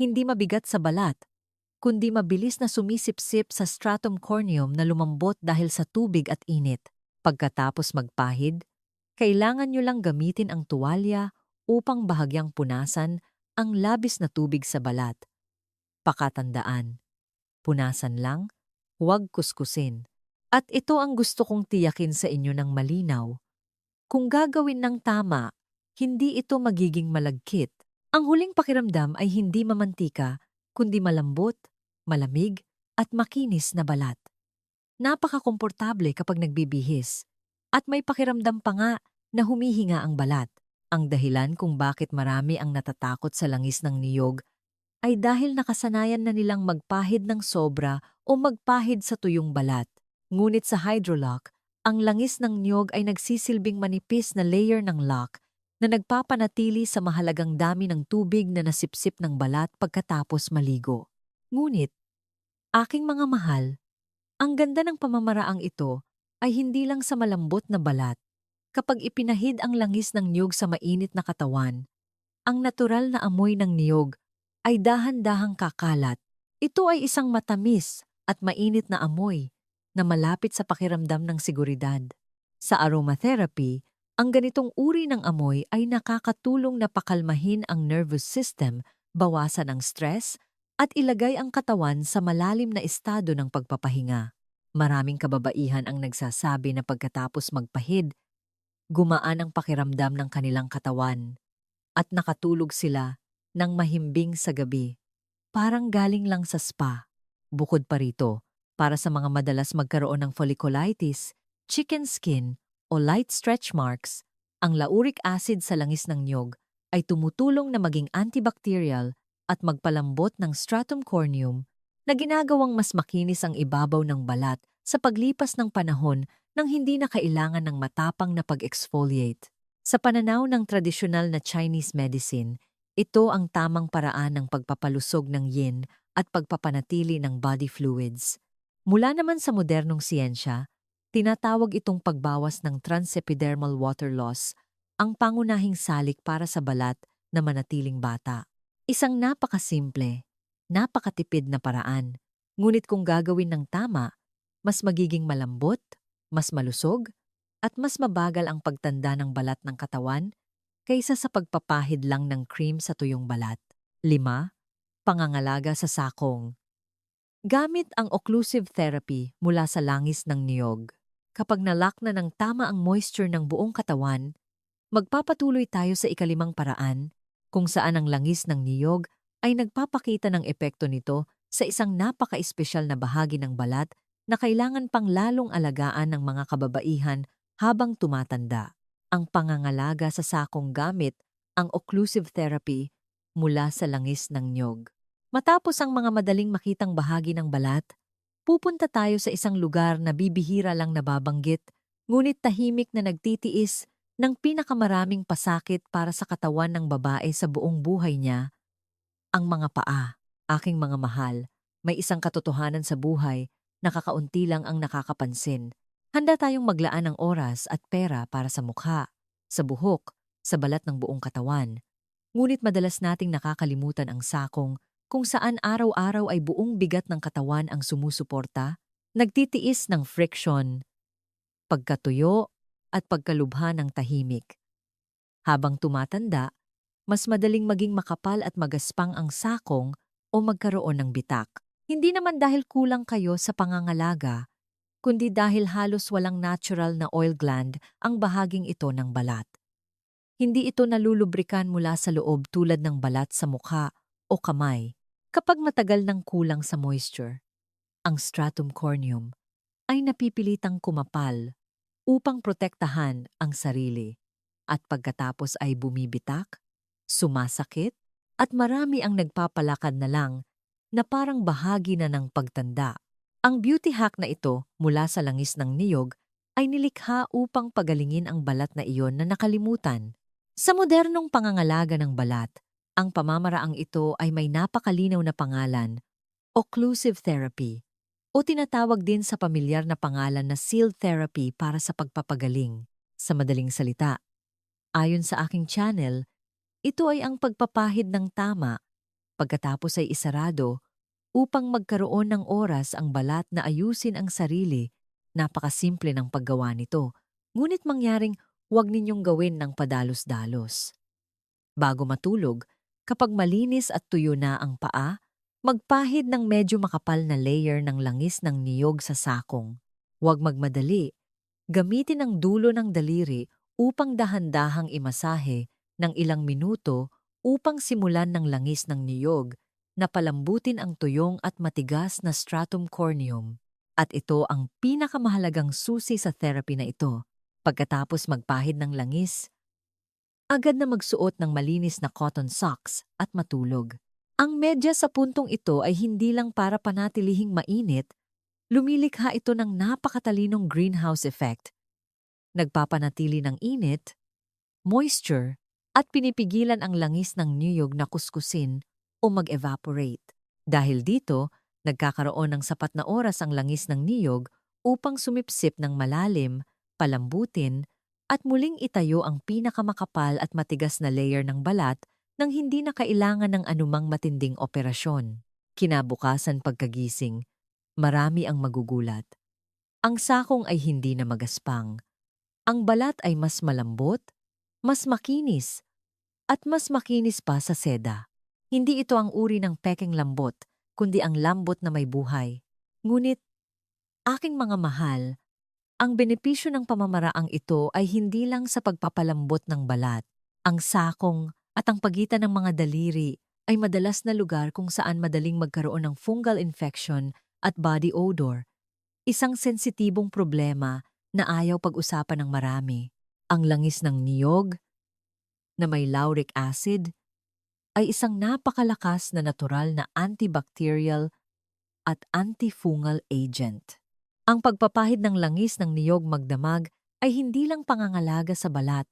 hindi mabigat sa balat, kundi mabilis na sumisipsip sa stratum corneum na lumambot dahil sa tubig at init. Pagkatapos magpahid, kailangan nyo lang gamitin ang tuwalya upang bahagyang punasan ang labis na tubig sa balat. Pakatandaan, punasan lang, huwag kuskusin. At ito ang gusto kong tiyakin sa inyo ng malinaw. Kung gagawin ng tama, hindi ito magiging malagkit. Ang huling pakiramdam ay hindi mamantika, kundi malambot, malamig, at makinis na balat. Napakakomportable kapag nagbibihis. At may pakiramdam pa nga na humihinga ang balat. Ang dahilan kung bakit marami ang natatakot sa langis ng niyog ay dahil nakasanayan na nilang magpahid ng sobra o magpahid sa tuyong balat. Ngunit sa Hydrolock, ang langis ng niyog ay nagsisilbing manipis na layer ng lock na nagpapanatili sa mahalagang dami ng tubig na nasipsip ng balat pagkatapos maligo. Ngunit, aking mga mahal, ang ganda ng pamamaraang ito ay hindi lang sa malambot na balat. Kapag ipinahid ang langis ng niyog sa mainit na katawan, ang natural na amoy ng niyog ay dahan-dahang kakalat. Ito ay isang matamis at mainit na amoy na malapit sa pakiramdam ng seguridad. Sa aromatherapy, ang ganitong uri ng amoy ay nakakatulong na pakalmahin ang nervous system, bawasan ang stress, at ilagay ang katawan sa malalim na estado ng pagpapahinga. Maraming kababaihan ang nagsasabi na pagkatapos magpahid, gumaan ang pakiramdam ng kanilang katawan at nakatulog sila ng mahimbing sa gabi. Parang galing lang sa spa. Bukod pa rito, para sa mga madalas magkaroon ng folliculitis, chicken skin, o light stretch marks, ang lauric acid sa langis ng niyog ay tumutulong na maging antibacterial at magpalambot ng stratum corneum na ginagawang mas makinis ang ibabaw ng balat sa paglipas ng panahon nang hindi na kailangan ng matapang na pag-exfoliate. Sa pananaw ng tradisyonal na Chinese medicine, ito ang tamang paraan ng pagpapalusog ng yin at pagpapanatili ng body fluids. Mula naman sa modernong siyensya, tinatawag itong pagbawas ng transepidermal water loss, ang pangunahing salik para sa balat na manatiling bata. Isang napakasimple, napakatipid na paraan. Ngunit kung gagawin ng tama, mas magiging malambot, mas malusog, at mas mabagal ang pagtanda ng balat ng katawan kaysa sa pagpapahid lang ng cream sa tuyong balat. 5. Pangangalaga sa sakong. Gamit ang occlusive therapy mula sa langis ng niyog. Kapag nalock na ng tama ang moisture ng buong katawan, magpapatuloy tayo sa ikalimang paraan kung saan ang langis ng niyog ay nagpapakita ng epekto nito sa isang napaka-espesyal na bahagi ng balat na kailangan pang lalong alagaan ng mga kababaihan habang tumatanda. Ang pangangalaga sa sakong gamit ang occlusive therapy mula sa langis ng niyog. Matapos ang mga madaling makitang bahagi ng balat, pupunta tayo sa isang lugar na bibihira lang nababanggit, ngunit tahimik na nagtitiis ng pinakamaraming pasakit para sa katawan ng babae sa buong buhay niya, ang mga paa. Aking mga mahal, may isang katotohanan sa buhay na kakaunti lang ang nakakapansin. Handa tayong maglaan ng oras at pera para sa mukha, sa buhok, sa balat ng buong katawan. Ngunit madalas nating nakakalimutan ang sakong kung saan araw-araw ay buong bigat ng katawan ang sumusuporta, nagtitiis ng friction, pagkatuyo, at pagkalubha ng tahimik. Habang tumatanda, mas madaling maging makapal at magaspang ang sakong o magkaroon ng bitak. Hindi naman dahil kulang kayo sa pangangalaga, kundi dahil halos walang natural na oil gland ang bahaging ito ng balat. Hindi ito nalulubrikan mula sa loob tulad ng balat sa mukha o kamay. Kapag matagal nang kulang sa moisture, ang stratum corneum ay napipilitang kumapal upang protektahan ang sarili. At pagkatapos ay bumibitak, sumasakit, at marami ang nagpapalakad na lang na parang bahagi na ng pagtanda. Ang beauty hack na ito mula sa langis ng niyog ay nilikha upang pagalingin ang balat na iyon na nakalimutan. Sa modernong pangangalaga ng balat, ang pamamaraang ito ay may napakalinaw na pangalan, occlusive therapy, o tinatawag din sa pamilyar na pangalan na seal therapy para sa pagpapagaling. Sa madaling salita, ayon sa aking channel, ito ay ang pagpapahid ng tama, pagkatapos ay isarado, upang magkaroon ng oras ang balat na ayusin ang sarili. Napakasimple ng paggawa nito, ngunit mangyaring huwag ninyong gawin ng padalos-dalos. Bago matulog, kapag malinis at tuyo na ang paa, magpahid ng medyo makapal na layer ng langis ng niyog sa sakong. Huwag magmadali. Gamitin ang dulo ng daliri upang dahan-dahang imasahe ng ilang minuto upang simulan ng langis ng niyog na palambutin ang tuyong at matigas na stratum corneum. At ito ang pinakamahalagang susi sa therapy na ito. Pagkatapos magpahid ng langis, agad na magsuot ng malinis na cotton socks at matulog. Ang medyas sa puntong ito ay hindi lang para panatilihing mainit, lumilikha ito ng napakatalinong greenhouse effect. Nagpapanatili ng init, moisture, at pinipigilan ang langis ng niyog na kuskusin o mag-evaporate. Dahil dito, nagkakaroon ng sapat na oras ang langis ng niyog upang sumipsip ng malalim, palambutin, at muling itayo ang pinakamakapal at matigas na layer ng balat nang hindi na kailangan ng anumang matinding operasyon. Kinabukasan pagkagising, marami ang magugulat. Ang sakong ay hindi na magaspang. Ang balat ay mas malambot, mas makinis, at mas makinis pa sa seda. Hindi ito ang uri ng pekeng lambot, kundi ang lambot na may buhay. Ngunit, aking mga mahal, ang benepisyo ng pamamaraang ito ay hindi lang sa pagpapalambot ng balat. Ang sakong at ang pagitan ng mga daliri ay madalas na lugar kung saan madaling magkaroon ng fungal infection at body odor. Isang sensitibong problema na ayaw pag-usapan ng marami. Ang langis ng niyog na may lauric acid ay isang napakalakas na natural na antibacterial at antifungal agent. Ang pagpapahid ng langis ng niyog magdamag ay hindi lang pangangalaga sa balat,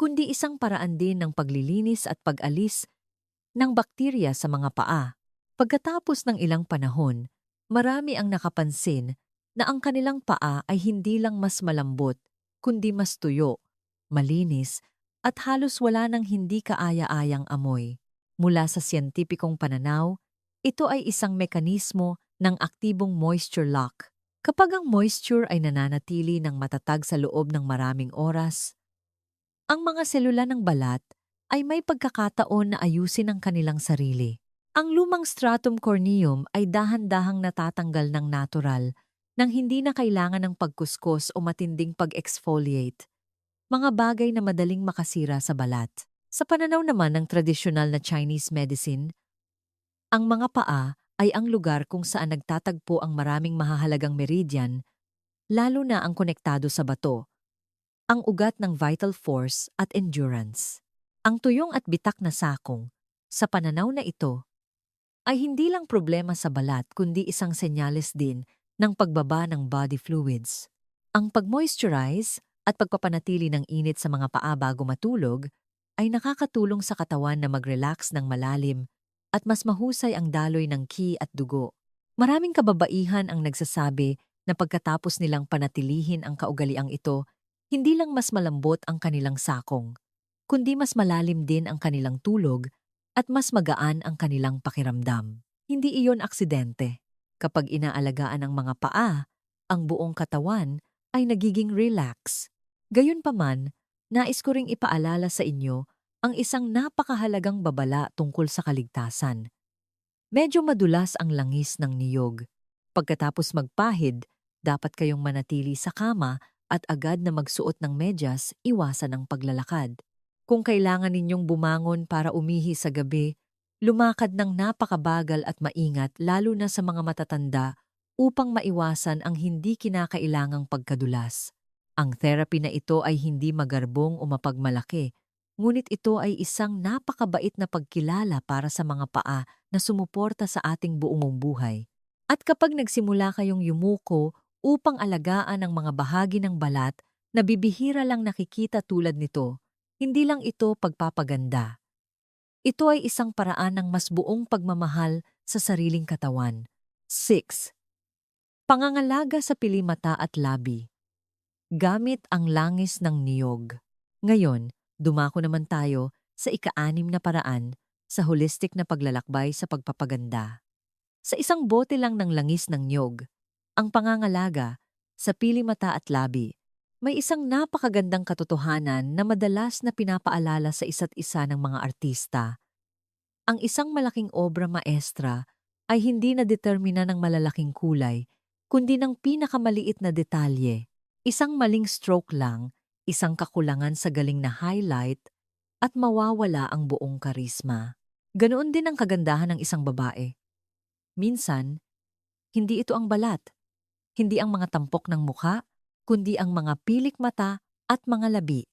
kundi isang paraan din ng paglilinis at pag-alis ng bakterya sa mga paa. Pagkatapos ng ilang panahon, marami ang nakapansin na ang kanilang paa ay hindi lang mas malambot, kundi mas tuyo, malinis, at halos wala ng hindi kaaya-ayang amoy. Mula sa siyentipikong pananaw, ito ay isang mekanismo ng aktibong moisture lock. Kapag ang moisture ay nananatili ng matatag sa loob ng maraming oras, ang mga selula ng balat ay may pagkakataon na ayusin ang kanilang sarili. Ang lumang stratum corneum ay dahan-dahang natatanggal ng natural nang hindi na kailangan ng pagkuskos o matinding pag-exfoliate, mga bagay na madaling makasira sa balat. Sa pananaw naman ng tradisyonal na Chinese medicine, ang mga paa ay ang lugar kung saan nagtatagpo ang maraming mahahalagang meridian, lalo na ang konektado sa bato, ang ugat ng vital force at endurance. Ang tuyong at bitak na sakong, sa pananaw na ito, ay hindi lang problema sa balat kundi isang senyales din ng pagbaba ng body fluids. Ang pag-moisturize at pagpapanatili ng init sa mga paa bago matulog ay nakakatulong sa katawan na mag-relax ng malalim at mas mahusay ang daloy ng qi at dugo. Maraming kababaihan ang nagsasabi na pagkatapos nilang panatilihin ang kaugaliang ito, hindi lang mas malambot ang kanilang sakong, kundi mas malalim din ang kanilang tulog at mas magaan ang kanilang pakiramdam. Hindi iyon aksidente. Kapag inaalagaan ang mga paa, ang buong katawan ay nagiging relax. Gayunpaman, nais ko ring ipaalala sa inyo ang isang napakahalagang babala tungkol sa kaligtasan. Medyo madulas ang langis ng niyog. Pagkatapos magpahid, dapat kayong manatili sa kama at agad na magsuot ng medyas, iwasan ang paglalakad. Kung kailangan ninyong bumangon para umihi sa gabi, lumakad ng napakabagal at maingat lalo na sa mga matatanda upang maiwasan ang hindi kinakailangang pagkadulas. Ang therapy na ito ay hindi magarbong o mapagmalaki, ngunit ito ay isang napakabait na pagkilala para sa mga paa na sumuporta sa ating buong buhay. At kapag nagsimula kayong yumuko upang alagaan ang mga bahagi ng balat na bibihira lang nakikita tulad nito, hindi lang ito pagpapaganda. Ito ay isang paraan ng mas buong pagmamahal sa sariling katawan. 6. Pangangalaga sa pilimata at labi. Gamit ang langis ng niyog. Ngayon, dumako naman tayo sa ika-6 na paraan sa holistic na paglalakbay sa pagpapaganda. Sa isang bote lang ng langis ng niyog, ang pangangalaga sa pilimata at labi, may isang napakagandang katotohanan na madalas na pinapaalala sa isa't isa ng mga artista. Ang isang malaking obra maestra ay hindi na determina ng malalaking kulay, kundi ng pinakamaliit na detalye. Isang maling stroke lang, isang kakulangan sa galing na highlight, at mawawala ang buong karisma. Ganoon din ang kagandahan ng isang babae. Minsan, hindi ito ang balat, hindi ang mga tampok ng mukha, kundi ang mga pilik mata at mga labi.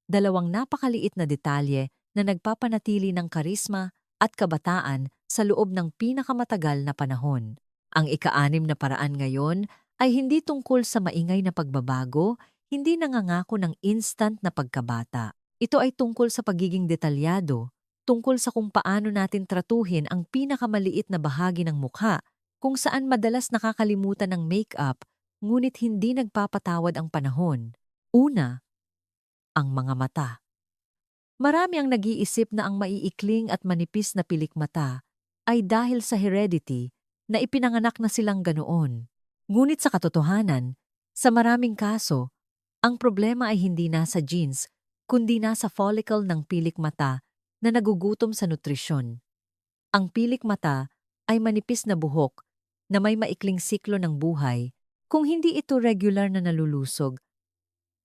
Dalawang napakaliit na detalye na nagpapanatili ng karisma at kabataan sa loob ng pinakamatagal na panahon. Ang ika-6 na paraan ngayon ay hindi tungkol sa maingay na pagbabago, hindi nangangako ng instant na pagkabata. Ito ay tungkol sa pagiging detalyado, tungkol sa kung paano natin tratuhin ang pinakamaliit na bahagi ng mukha, kung saan madalas nakakalimutan ng make-up, ngunit hindi nagpapatawad ang panahon. Una, ang mga mata. Marami ang nag-iisip na ang maiikling at manipis na pilik mata ay dahil sa heredity na ipinanganak na silang ganoon. Ngunit sa katotohanan, sa maraming kaso, ang problema ay hindi nasa genes, kundi nasa follicle ng pilik mata na nagugutom sa nutrisyon. Ang pilik mata ay manipis na buhok na may maikling siklo ng buhay. Kung hindi ito regular na nalulusog,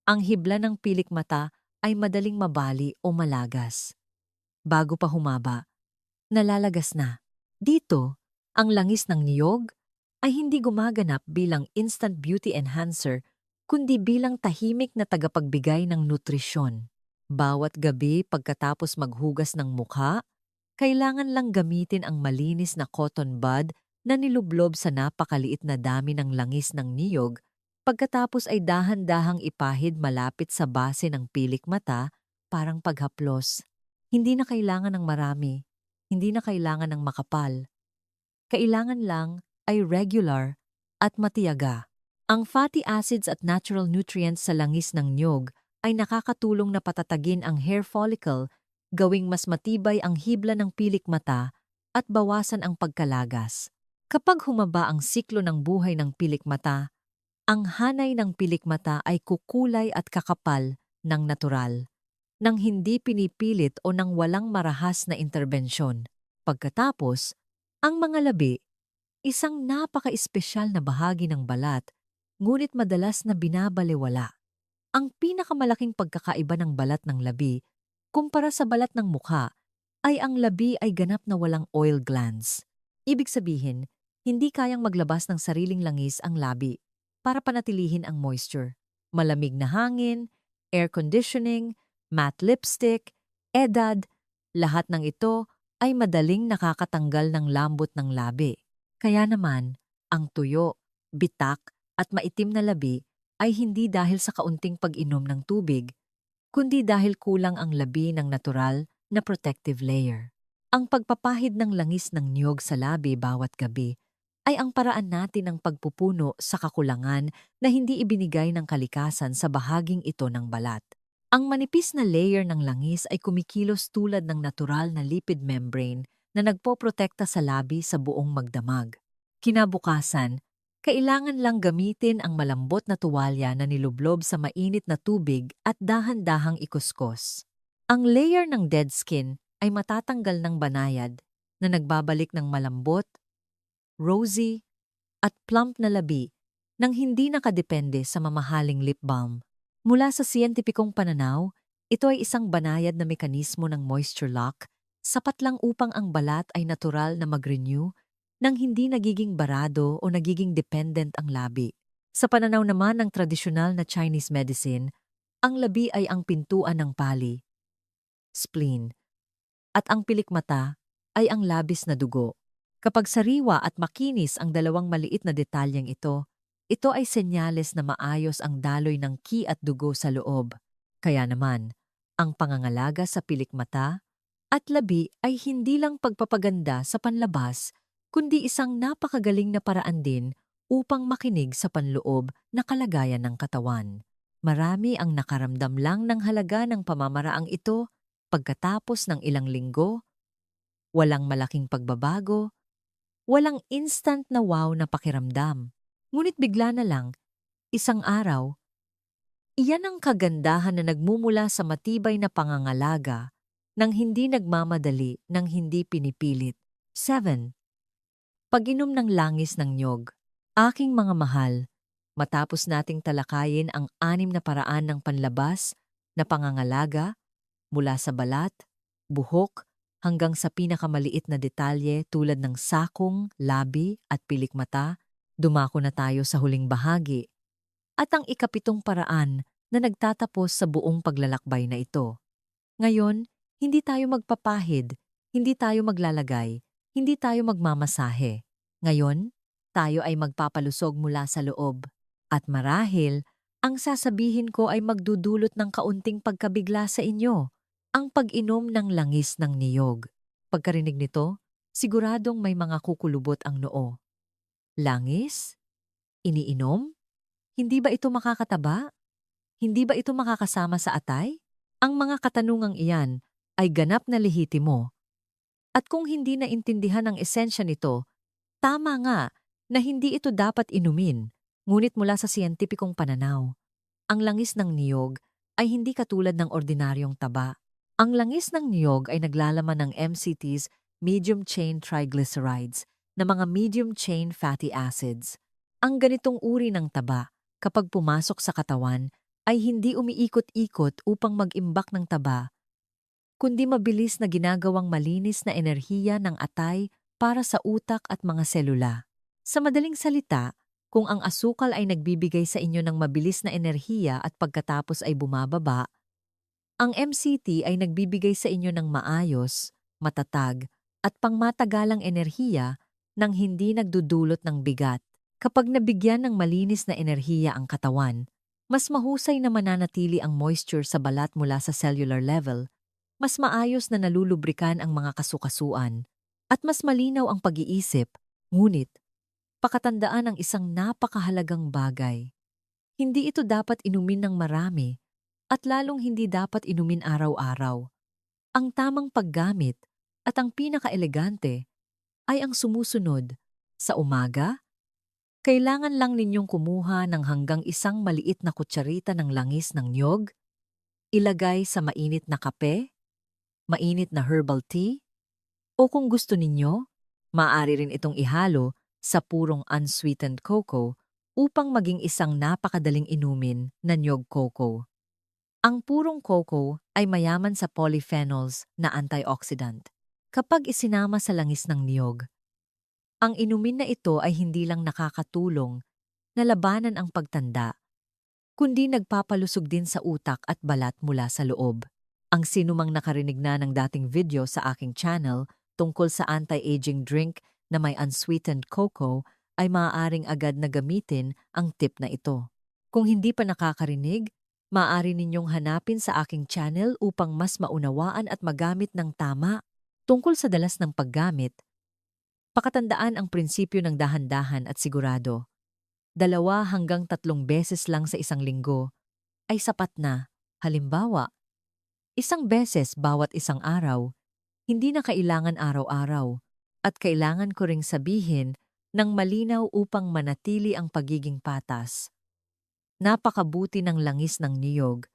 ang hibla ng pilik mata ay madaling mabali o malagas. Bago pa humaba, nalalagas na. Dito, ang langis ng niyog ay hindi gumaganap bilang instant beauty enhancer, kundi bilang tahimik na tagapagbigay ng nutrisyon. Bawat gabi pagkatapos maghugas ng mukha, Kailangan lang gamitin ang malinis na cotton bud na nilublob sa napakaliit na dami ng langis ng niyog, pagkatapos ay dahan-dahang ipahid malapit sa base ng pilik mata, parang paghaplos. Hindi na kailangan ng marami, hindi na kailangan ng makapal. Kailangan lang ay regular at matiyaga. Ang fatty acids at natural nutrients sa langis ng niyog ay nakakatulong na patatagin ang hair follicle, gawing mas matibay ang hibla ng pilik mata at bawasan ang pagkalagas. Kapag humaba ang siklo ng buhay ng pilik mata, ang hanay ng pilik mata ay kukulay at kakapal ng natural, nang hindi pinipilit o nang walang marahas na interbensyon. Pagkatapos, ang mga labi, isang napaka-espesyal na bahagi ng balat, ngunit madalas na binabalewala. Ang pinakamalaking pagkakaiba ng balat ng labi kumpara sa balat ng mukha ay ang labi ay ganap na walang oil glands. Ibig sabihin, hindi kayang maglabas ng sariling langis ang labi para panatilihin ang moisture. Malamig na hangin, air conditioning, matte lipstick, edad, lahat ng ito ay madaling nakakatanggal ng lambot ng labi. Kaya naman, ang tuyo, bitak at maitim na labi ay hindi dahil sa kaunting pag-inom ng tubig, kundi dahil kulang ang labi ng natural na protective layer. Ang pagpapahid ng langis ng niyog sa labi bawat gabi ay ang paraan natin ng pagpupuno sa kakulangan na hindi ibinigay ng kalikasan sa bahaging ito ng balat. Ang manipis na layer ng langis ay kumikilos tulad ng natural na lipid membrane na nagpoprotekta sa labi sa buong magdamag. Kinabukasan, kailangan lang gamitin ang malambot na tuwalya na nilublob sa mainit na tubig at dahan-dahang ikuskos. Ang layer ng dead skin ay matatanggal ng banayad na nagbabalik ng malambot, rosy, at plump na labi nang hindi nakadepende sa mamahaling lip balm. Mula sa siyentipikong pananaw, ito ay isang banayad na mekanismo ng moisture lock, sapat lang upang ang balat ay natural na mag-renew nang hindi nagiging barado o nagiging dependent ang labi. Sa pananaw naman ng tradisyonal na Chinese medicine, ang labi ay ang pintuan ng pali, spleen, at ang pilik mata ay ang labis na dugo. Kapag sariwa at makinis ang dalawang maliit na detalyeng ito ay senyales na maayos ang daloy ng ki at dugo sa loob. Kaya naman, ang pangangalaga sa pilik mata at labi ay hindi lang pagpapaganda sa panlabas, kundi isang napakagaling na paraan din upang makinig sa panloob na kalagayan ng katawan. Marami ang nakaramdam lang ng halaga ng pamamaraang ito pagkatapos ng ilang linggo, walang malaking pagbabago, walang instant na wow na pakiramdam. Ngunit bigla na lang, isang araw, iyan ang kagandahan na nagmumula sa matibay na pangangalaga nang hindi nagmamadali, nang hindi pinipilit. 7. Pag-inom ng langis ng niyog. Aking mga mahal, matapos nating talakayin ang 6 na paraan ng panlabas na pangangalaga mula sa balat, buhok, hanggang sa pinakamaliit na detalye tulad ng sakong, labi at pilik mata, dumako na tayo sa huling bahagi at ang ikapitong paraan na nagtatapos sa buong paglalakbay na ito. Ngayon, hindi tayo magpapahid, hindi tayo maglalagay, hindi tayo magmamasahe. Ngayon, tayo ay magpapalusog mula sa loob. At marahil, ang sasabihin ko ay magdudulot ng kaunting pagkabigla sa inyo, ang pag-inom ng langis ng niyog. Pagkarinig nito, siguradong may mga kukulubot ang noo. Langis? Iniinom? Hindi ba ito makakataba? Hindi ba ito makakasama sa atay? Ang mga katanungang iyan ay ganap na lehitimo. At kung hindi naintindihan ang esensya nito, tama nga na hindi ito dapat inumin, ngunit mula sa siyentipikong pananaw. Ang langis ng niyog ay hindi katulad ng ordinaryong taba. Ang langis ng niyog ay naglalaman ng MCTs, medium-chain triglycerides, na mga medium-chain fatty acids. Ang ganitong uri ng taba, kapag pumasok sa katawan, ay hindi umiikot-ikot upang mag-imbak ng taba, kundi mabilis na ginagawang malinis na enerhiya ng atay para sa utak at mga selula. Sa madaling salita, kung ang asukal ay nagbibigay sa inyo ng mabilis na enerhiya at pagkatapos ay bumababa, ang MCT ay nagbibigay sa inyo ng maayos, matatag, at pangmatagalang enerhiya nang hindi nagdudulot ng bigat. Kapag nabigyan ng malinis na enerhiya ang katawan, mas mahusay na mananatili ang moisture sa balat mula sa cellular level, mas maayos na nalulubrikan ang mga kasukasuan, at mas malinaw ang pag-iisip. Ngunit, pakatandaan ang isang napakahalagang bagay. Hindi ito dapat inumin ng marami, at lalong hindi dapat inumin araw-araw. Ang tamang paggamit at ang pinakaelegante ay ang sumusunod. Sa umaga, kailangan lang ninyong kumuha ng hanggang isang maliit na kutsarita ng langis ng niyog, ilagay sa mainit na kape, mainit na herbal tea, o kung gusto ninyo, maaari rin itong ihalo sa purong unsweetened cocoa upang maging isang napakadaling inumin na niyog cocoa. Ang purong cocoa ay mayaman sa polyphenols na antioxidant. Kapag isinama sa langis ng niyog, ang inumin na ito ay hindi lang nakakatulong na labanan ang pagtanda, kundi nagpapalusog din sa utak at balat mula sa loob. Ang sinumang nakarinig na ng dating video sa aking channel tungkol sa anti-aging drink na may unsweetened cocoa ay maaaring agad na gamitin ang tip na ito. Kung hindi pa nakakarinig, maaari ninyong hanapin sa aking channel upang mas maunawaan at magamit ng tama. Tungkol sa dalas ng paggamit, pakatandaan ang prinsipyo ng dahan-dahan at sigurado. 2 hanggang 3 beses lang sa isang linggo ay sapat na. Halimbawa, 1 beses bawat isang araw, hindi na kailangan araw-araw, at kailangan ko ring sabihin ng malinaw upang manatili ang pagiging patas. Napakabuti ng langis ng niyog,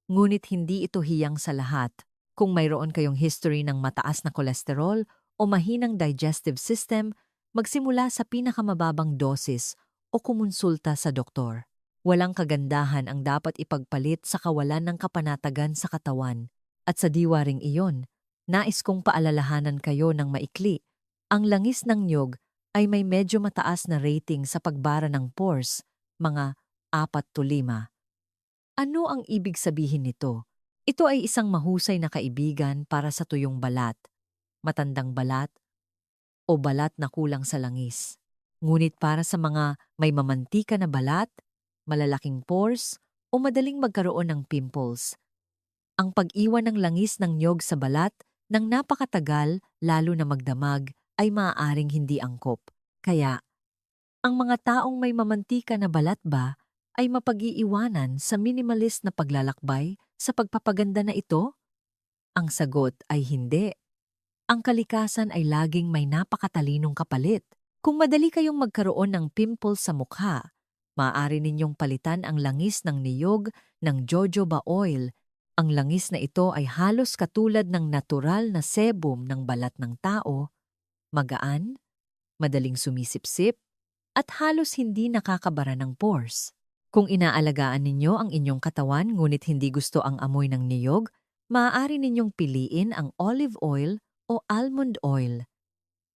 ngunit hindi ito hiyang sa lahat. Kung mayroon kayong history ng mataas na kolesterol o mahinang digestive system, magsimula sa pinakamababang dosis o kumonsulta sa doktor. Walang kagandahan ang dapat ipagpalit sa kawalan ng kapanatagan sa katawan. At sa diwaring iyon, nais kong paalalahanan kayo ng maikli. Ang langis ng niyog ay may medyo mataas na rating sa pagbara ng pores, mga 4-5. Ano ang ibig sabihin nito? Ito ay isang mahusay na kaibigan para sa tuyong balat, matandang balat, o balat na kulang sa langis. Ngunit para sa mga may mamantika na balat, malalaking pores, o madaling magkaroon ng pimples, ang pag-iwan ng langis ng niyog sa balat ng napakatagal, lalo na magdamag, ay maaaring hindi angkop. Kaya, ang mga taong may mamantika na balat ba ay mapag-iiwanan sa minimalist na paglalakbay sa pagpapaganda na ito? Ang sagot ay hindi. Ang kalikasan ay laging may napakatalinong kapalit. Kung madali kayong magkaroon ng pimples sa mukha, maaari ninyong palitan ang langis ng niyog ng jojoba oil. Ang langis na ito ay halos katulad ng natural na sebum ng balat ng tao, magaan, madaling sumisipsip, at halos hindi nakakabara ng pores. Kung inaalagaan ninyo ang inyong katawan ngunit hindi gusto ang amoy ng niyog, maaari ninyong piliin ang olive oil o almond oil.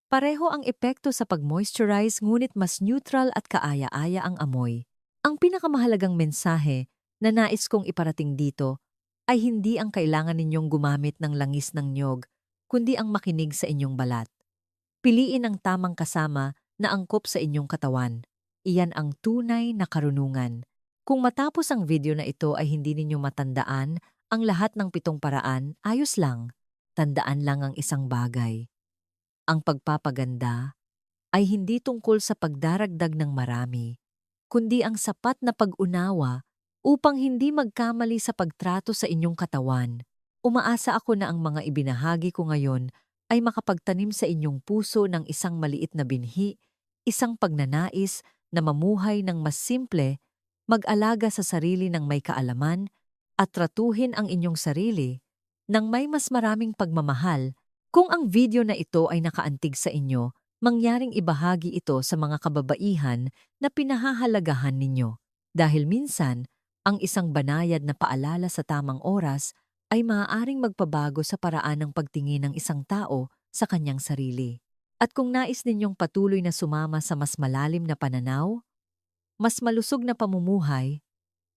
Pareho ang epekto sa pag-moisturize ngunit mas neutral at kaaya-aya ang amoy. Ang pinakamahalagang mensahe na nais kong iparating dito ay hindi ang kailangan ninyong gumamit ng langis ng niyog, kundi ang makinig sa inyong balat. Piliin ang tamang kasama na angkop sa inyong katawan. Iyan ang tunay na karunungan. Kung matapos ang video na ito ay hindi ninyo matandaan ang lahat ng 7 paraan, ayos lang. Tandaan lang ang isang bagay. Ang pagpapaganda ay hindi tungkol sa pagdaragdag ng marami, kundi ang sapat na pag-unawa upang hindi magkamali sa pagtrato sa inyong katawan. Umaasa ako na ang mga ibinahagi ko ngayon ay makapagtanim sa inyong puso ng isang maliit na binhi, isang pagnanais na mamuhay ng mas simple, mag-alaga sa sarili ng may kaalaman, at tratuhin ang inyong sarili ng may mas maraming pagmamahal. Kung ang video na ito ay nakaantig sa inyo, mangyaring ibahagi ito sa mga kababaihan na pinahahalagahan ninyo. Dahil minsan, ang isang banayad na paalala sa tamang oras ay maaaring magpabago sa paraan ng pagtingin ng isang tao sa kanyang sarili. At kung nais ninyong patuloy na sumama sa mas malalim na pananaw, mas malusog na pamumuhay,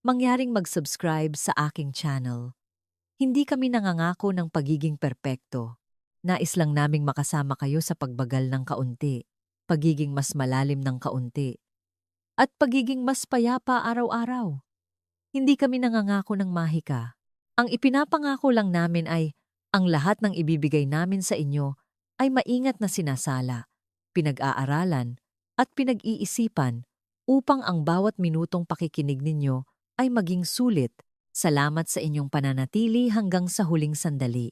mangyaring mag-subscribe sa aking channel. Hindi kami nangangako ng pagiging perpekto. Nais lang naming makasama kayo sa pagbagal ng kaunti, pagiging mas malalim ng kaunti, at pagiging mas payapa araw-araw. Hindi kami nangangako ng mahika. Ang ipinapangako lang namin ay ang lahat ng ibibigay namin sa inyo ay maingat na sinasala, pinag-aaralan, at pinag-iisipan upang ang bawat minutong pakikinig ninyo ay maging sulit. Salamat sa inyong pananatili hanggang sa huling sandali.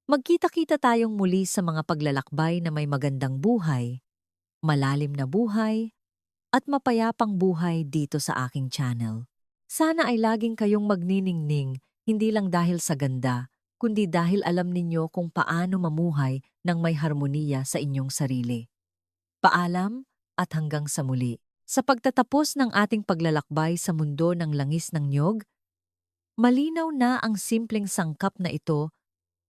Magkita-kita tayong muli sa mga paglalakbay na may magandang buhay, malalim na buhay, at mapayapang buhay dito sa aking channel. Sana ay laging kayong magniningning, hindi lang dahil sa ganda, kundi dahil alam ninyo kung paano mamuhay ng may harmoniya sa inyong sarili. Paalam at hanggang sa muli. Sa pagtatapos ng ating paglalakbay sa mundo ng langis ng niyog, malinaw na ang simpleng sangkap na ito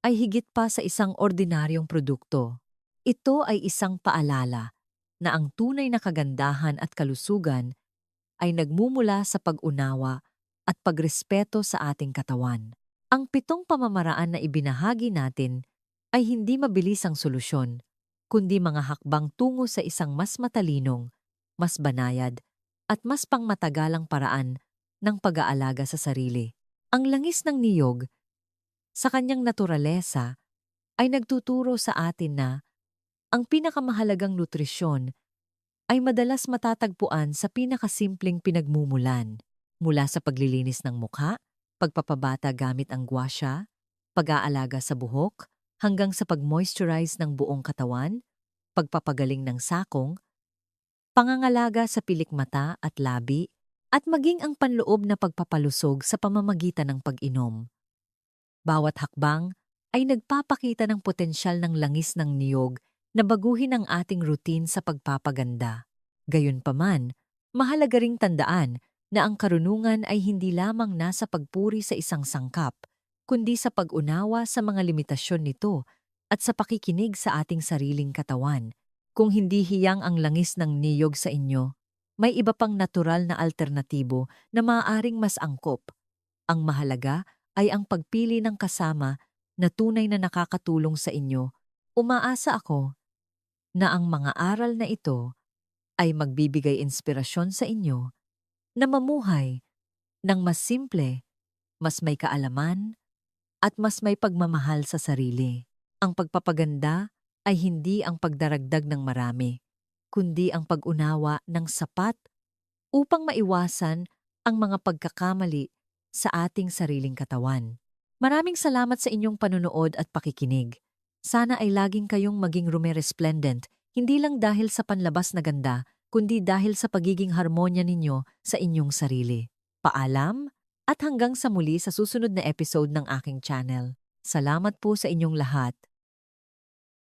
ay higit pa sa isang ordinaryong produkto. Ito ay isang paalala na ang tunay na kagandahan at kalusugan ay nagmumula sa pag-unawa at pagrespeto sa ating katawan. Ang 7 pamamaraan na ibinahagi natin ay hindi mabilis ang solusyon, kundi mga hakbang tungo sa isang mas matalinong, mas banayad, at mas pangmatagalang paraan ng pag-aalaga sa sarili. Ang langis ng niyog, sa kanyang naturalesa, ay nagtuturo sa atin na ang pinakamahalagang nutrisyon ay madalas matatagpuan sa pinakasimpleng pinagmumulan, mula sa paglilinis ng mukha, pagpapabata gamit ang guasya, pag-aalaga sa buhok, hanggang sa pag-moisturize ng buong katawan, pagpapagaling ng sakong, pangangalaga sa pilikmata at labi, at maging ang panloob na pagpapalusog sa pamamagitan ng pag-inom. Bawat hakbang ay nagpapakita ng potensyal ng langis ng niyog na baguhin ang ating routine sa pagpapaganda. Gayunpaman, mahalaga ring tandaan na ang karunungan ay hindi lamang nasa pagpuri sa isang sangkap, kundi sa pag-unawa sa mga limitasyon nito at sa pakikinig sa ating sariling katawan. Kung hindi hiyang ang langis ng niyog sa inyo, may iba pang natural na alternatibo na maaaring mas angkop. Ang mahalaga ay ang pagpili ng kasama na tunay na nakakatulong sa inyo. Umaasa ako na ang mga aral na ito ay magbibigay inspirasyon sa inyo na mamuhay ng mas simple, mas may kaalaman, at mas may pagmamahal sa sarili. Ang pagpapaganda ay hindi ang pagdaragdag ng marami, kundi ang pag-unawa ng sapat upang maiwasan ang mga pagkakamali sa ating sariling katawan. Maraming salamat sa inyong panunood at pakikinig. Sana ay laging kayong maging resplendent, hindi lang dahil sa panlabas na ganda, kundi dahil sa pagiging harmonya ninyo sa inyong sarili. Paalam at hanggang sa muli sa susunod na episode ng aking channel. Salamat po sa inyong lahat.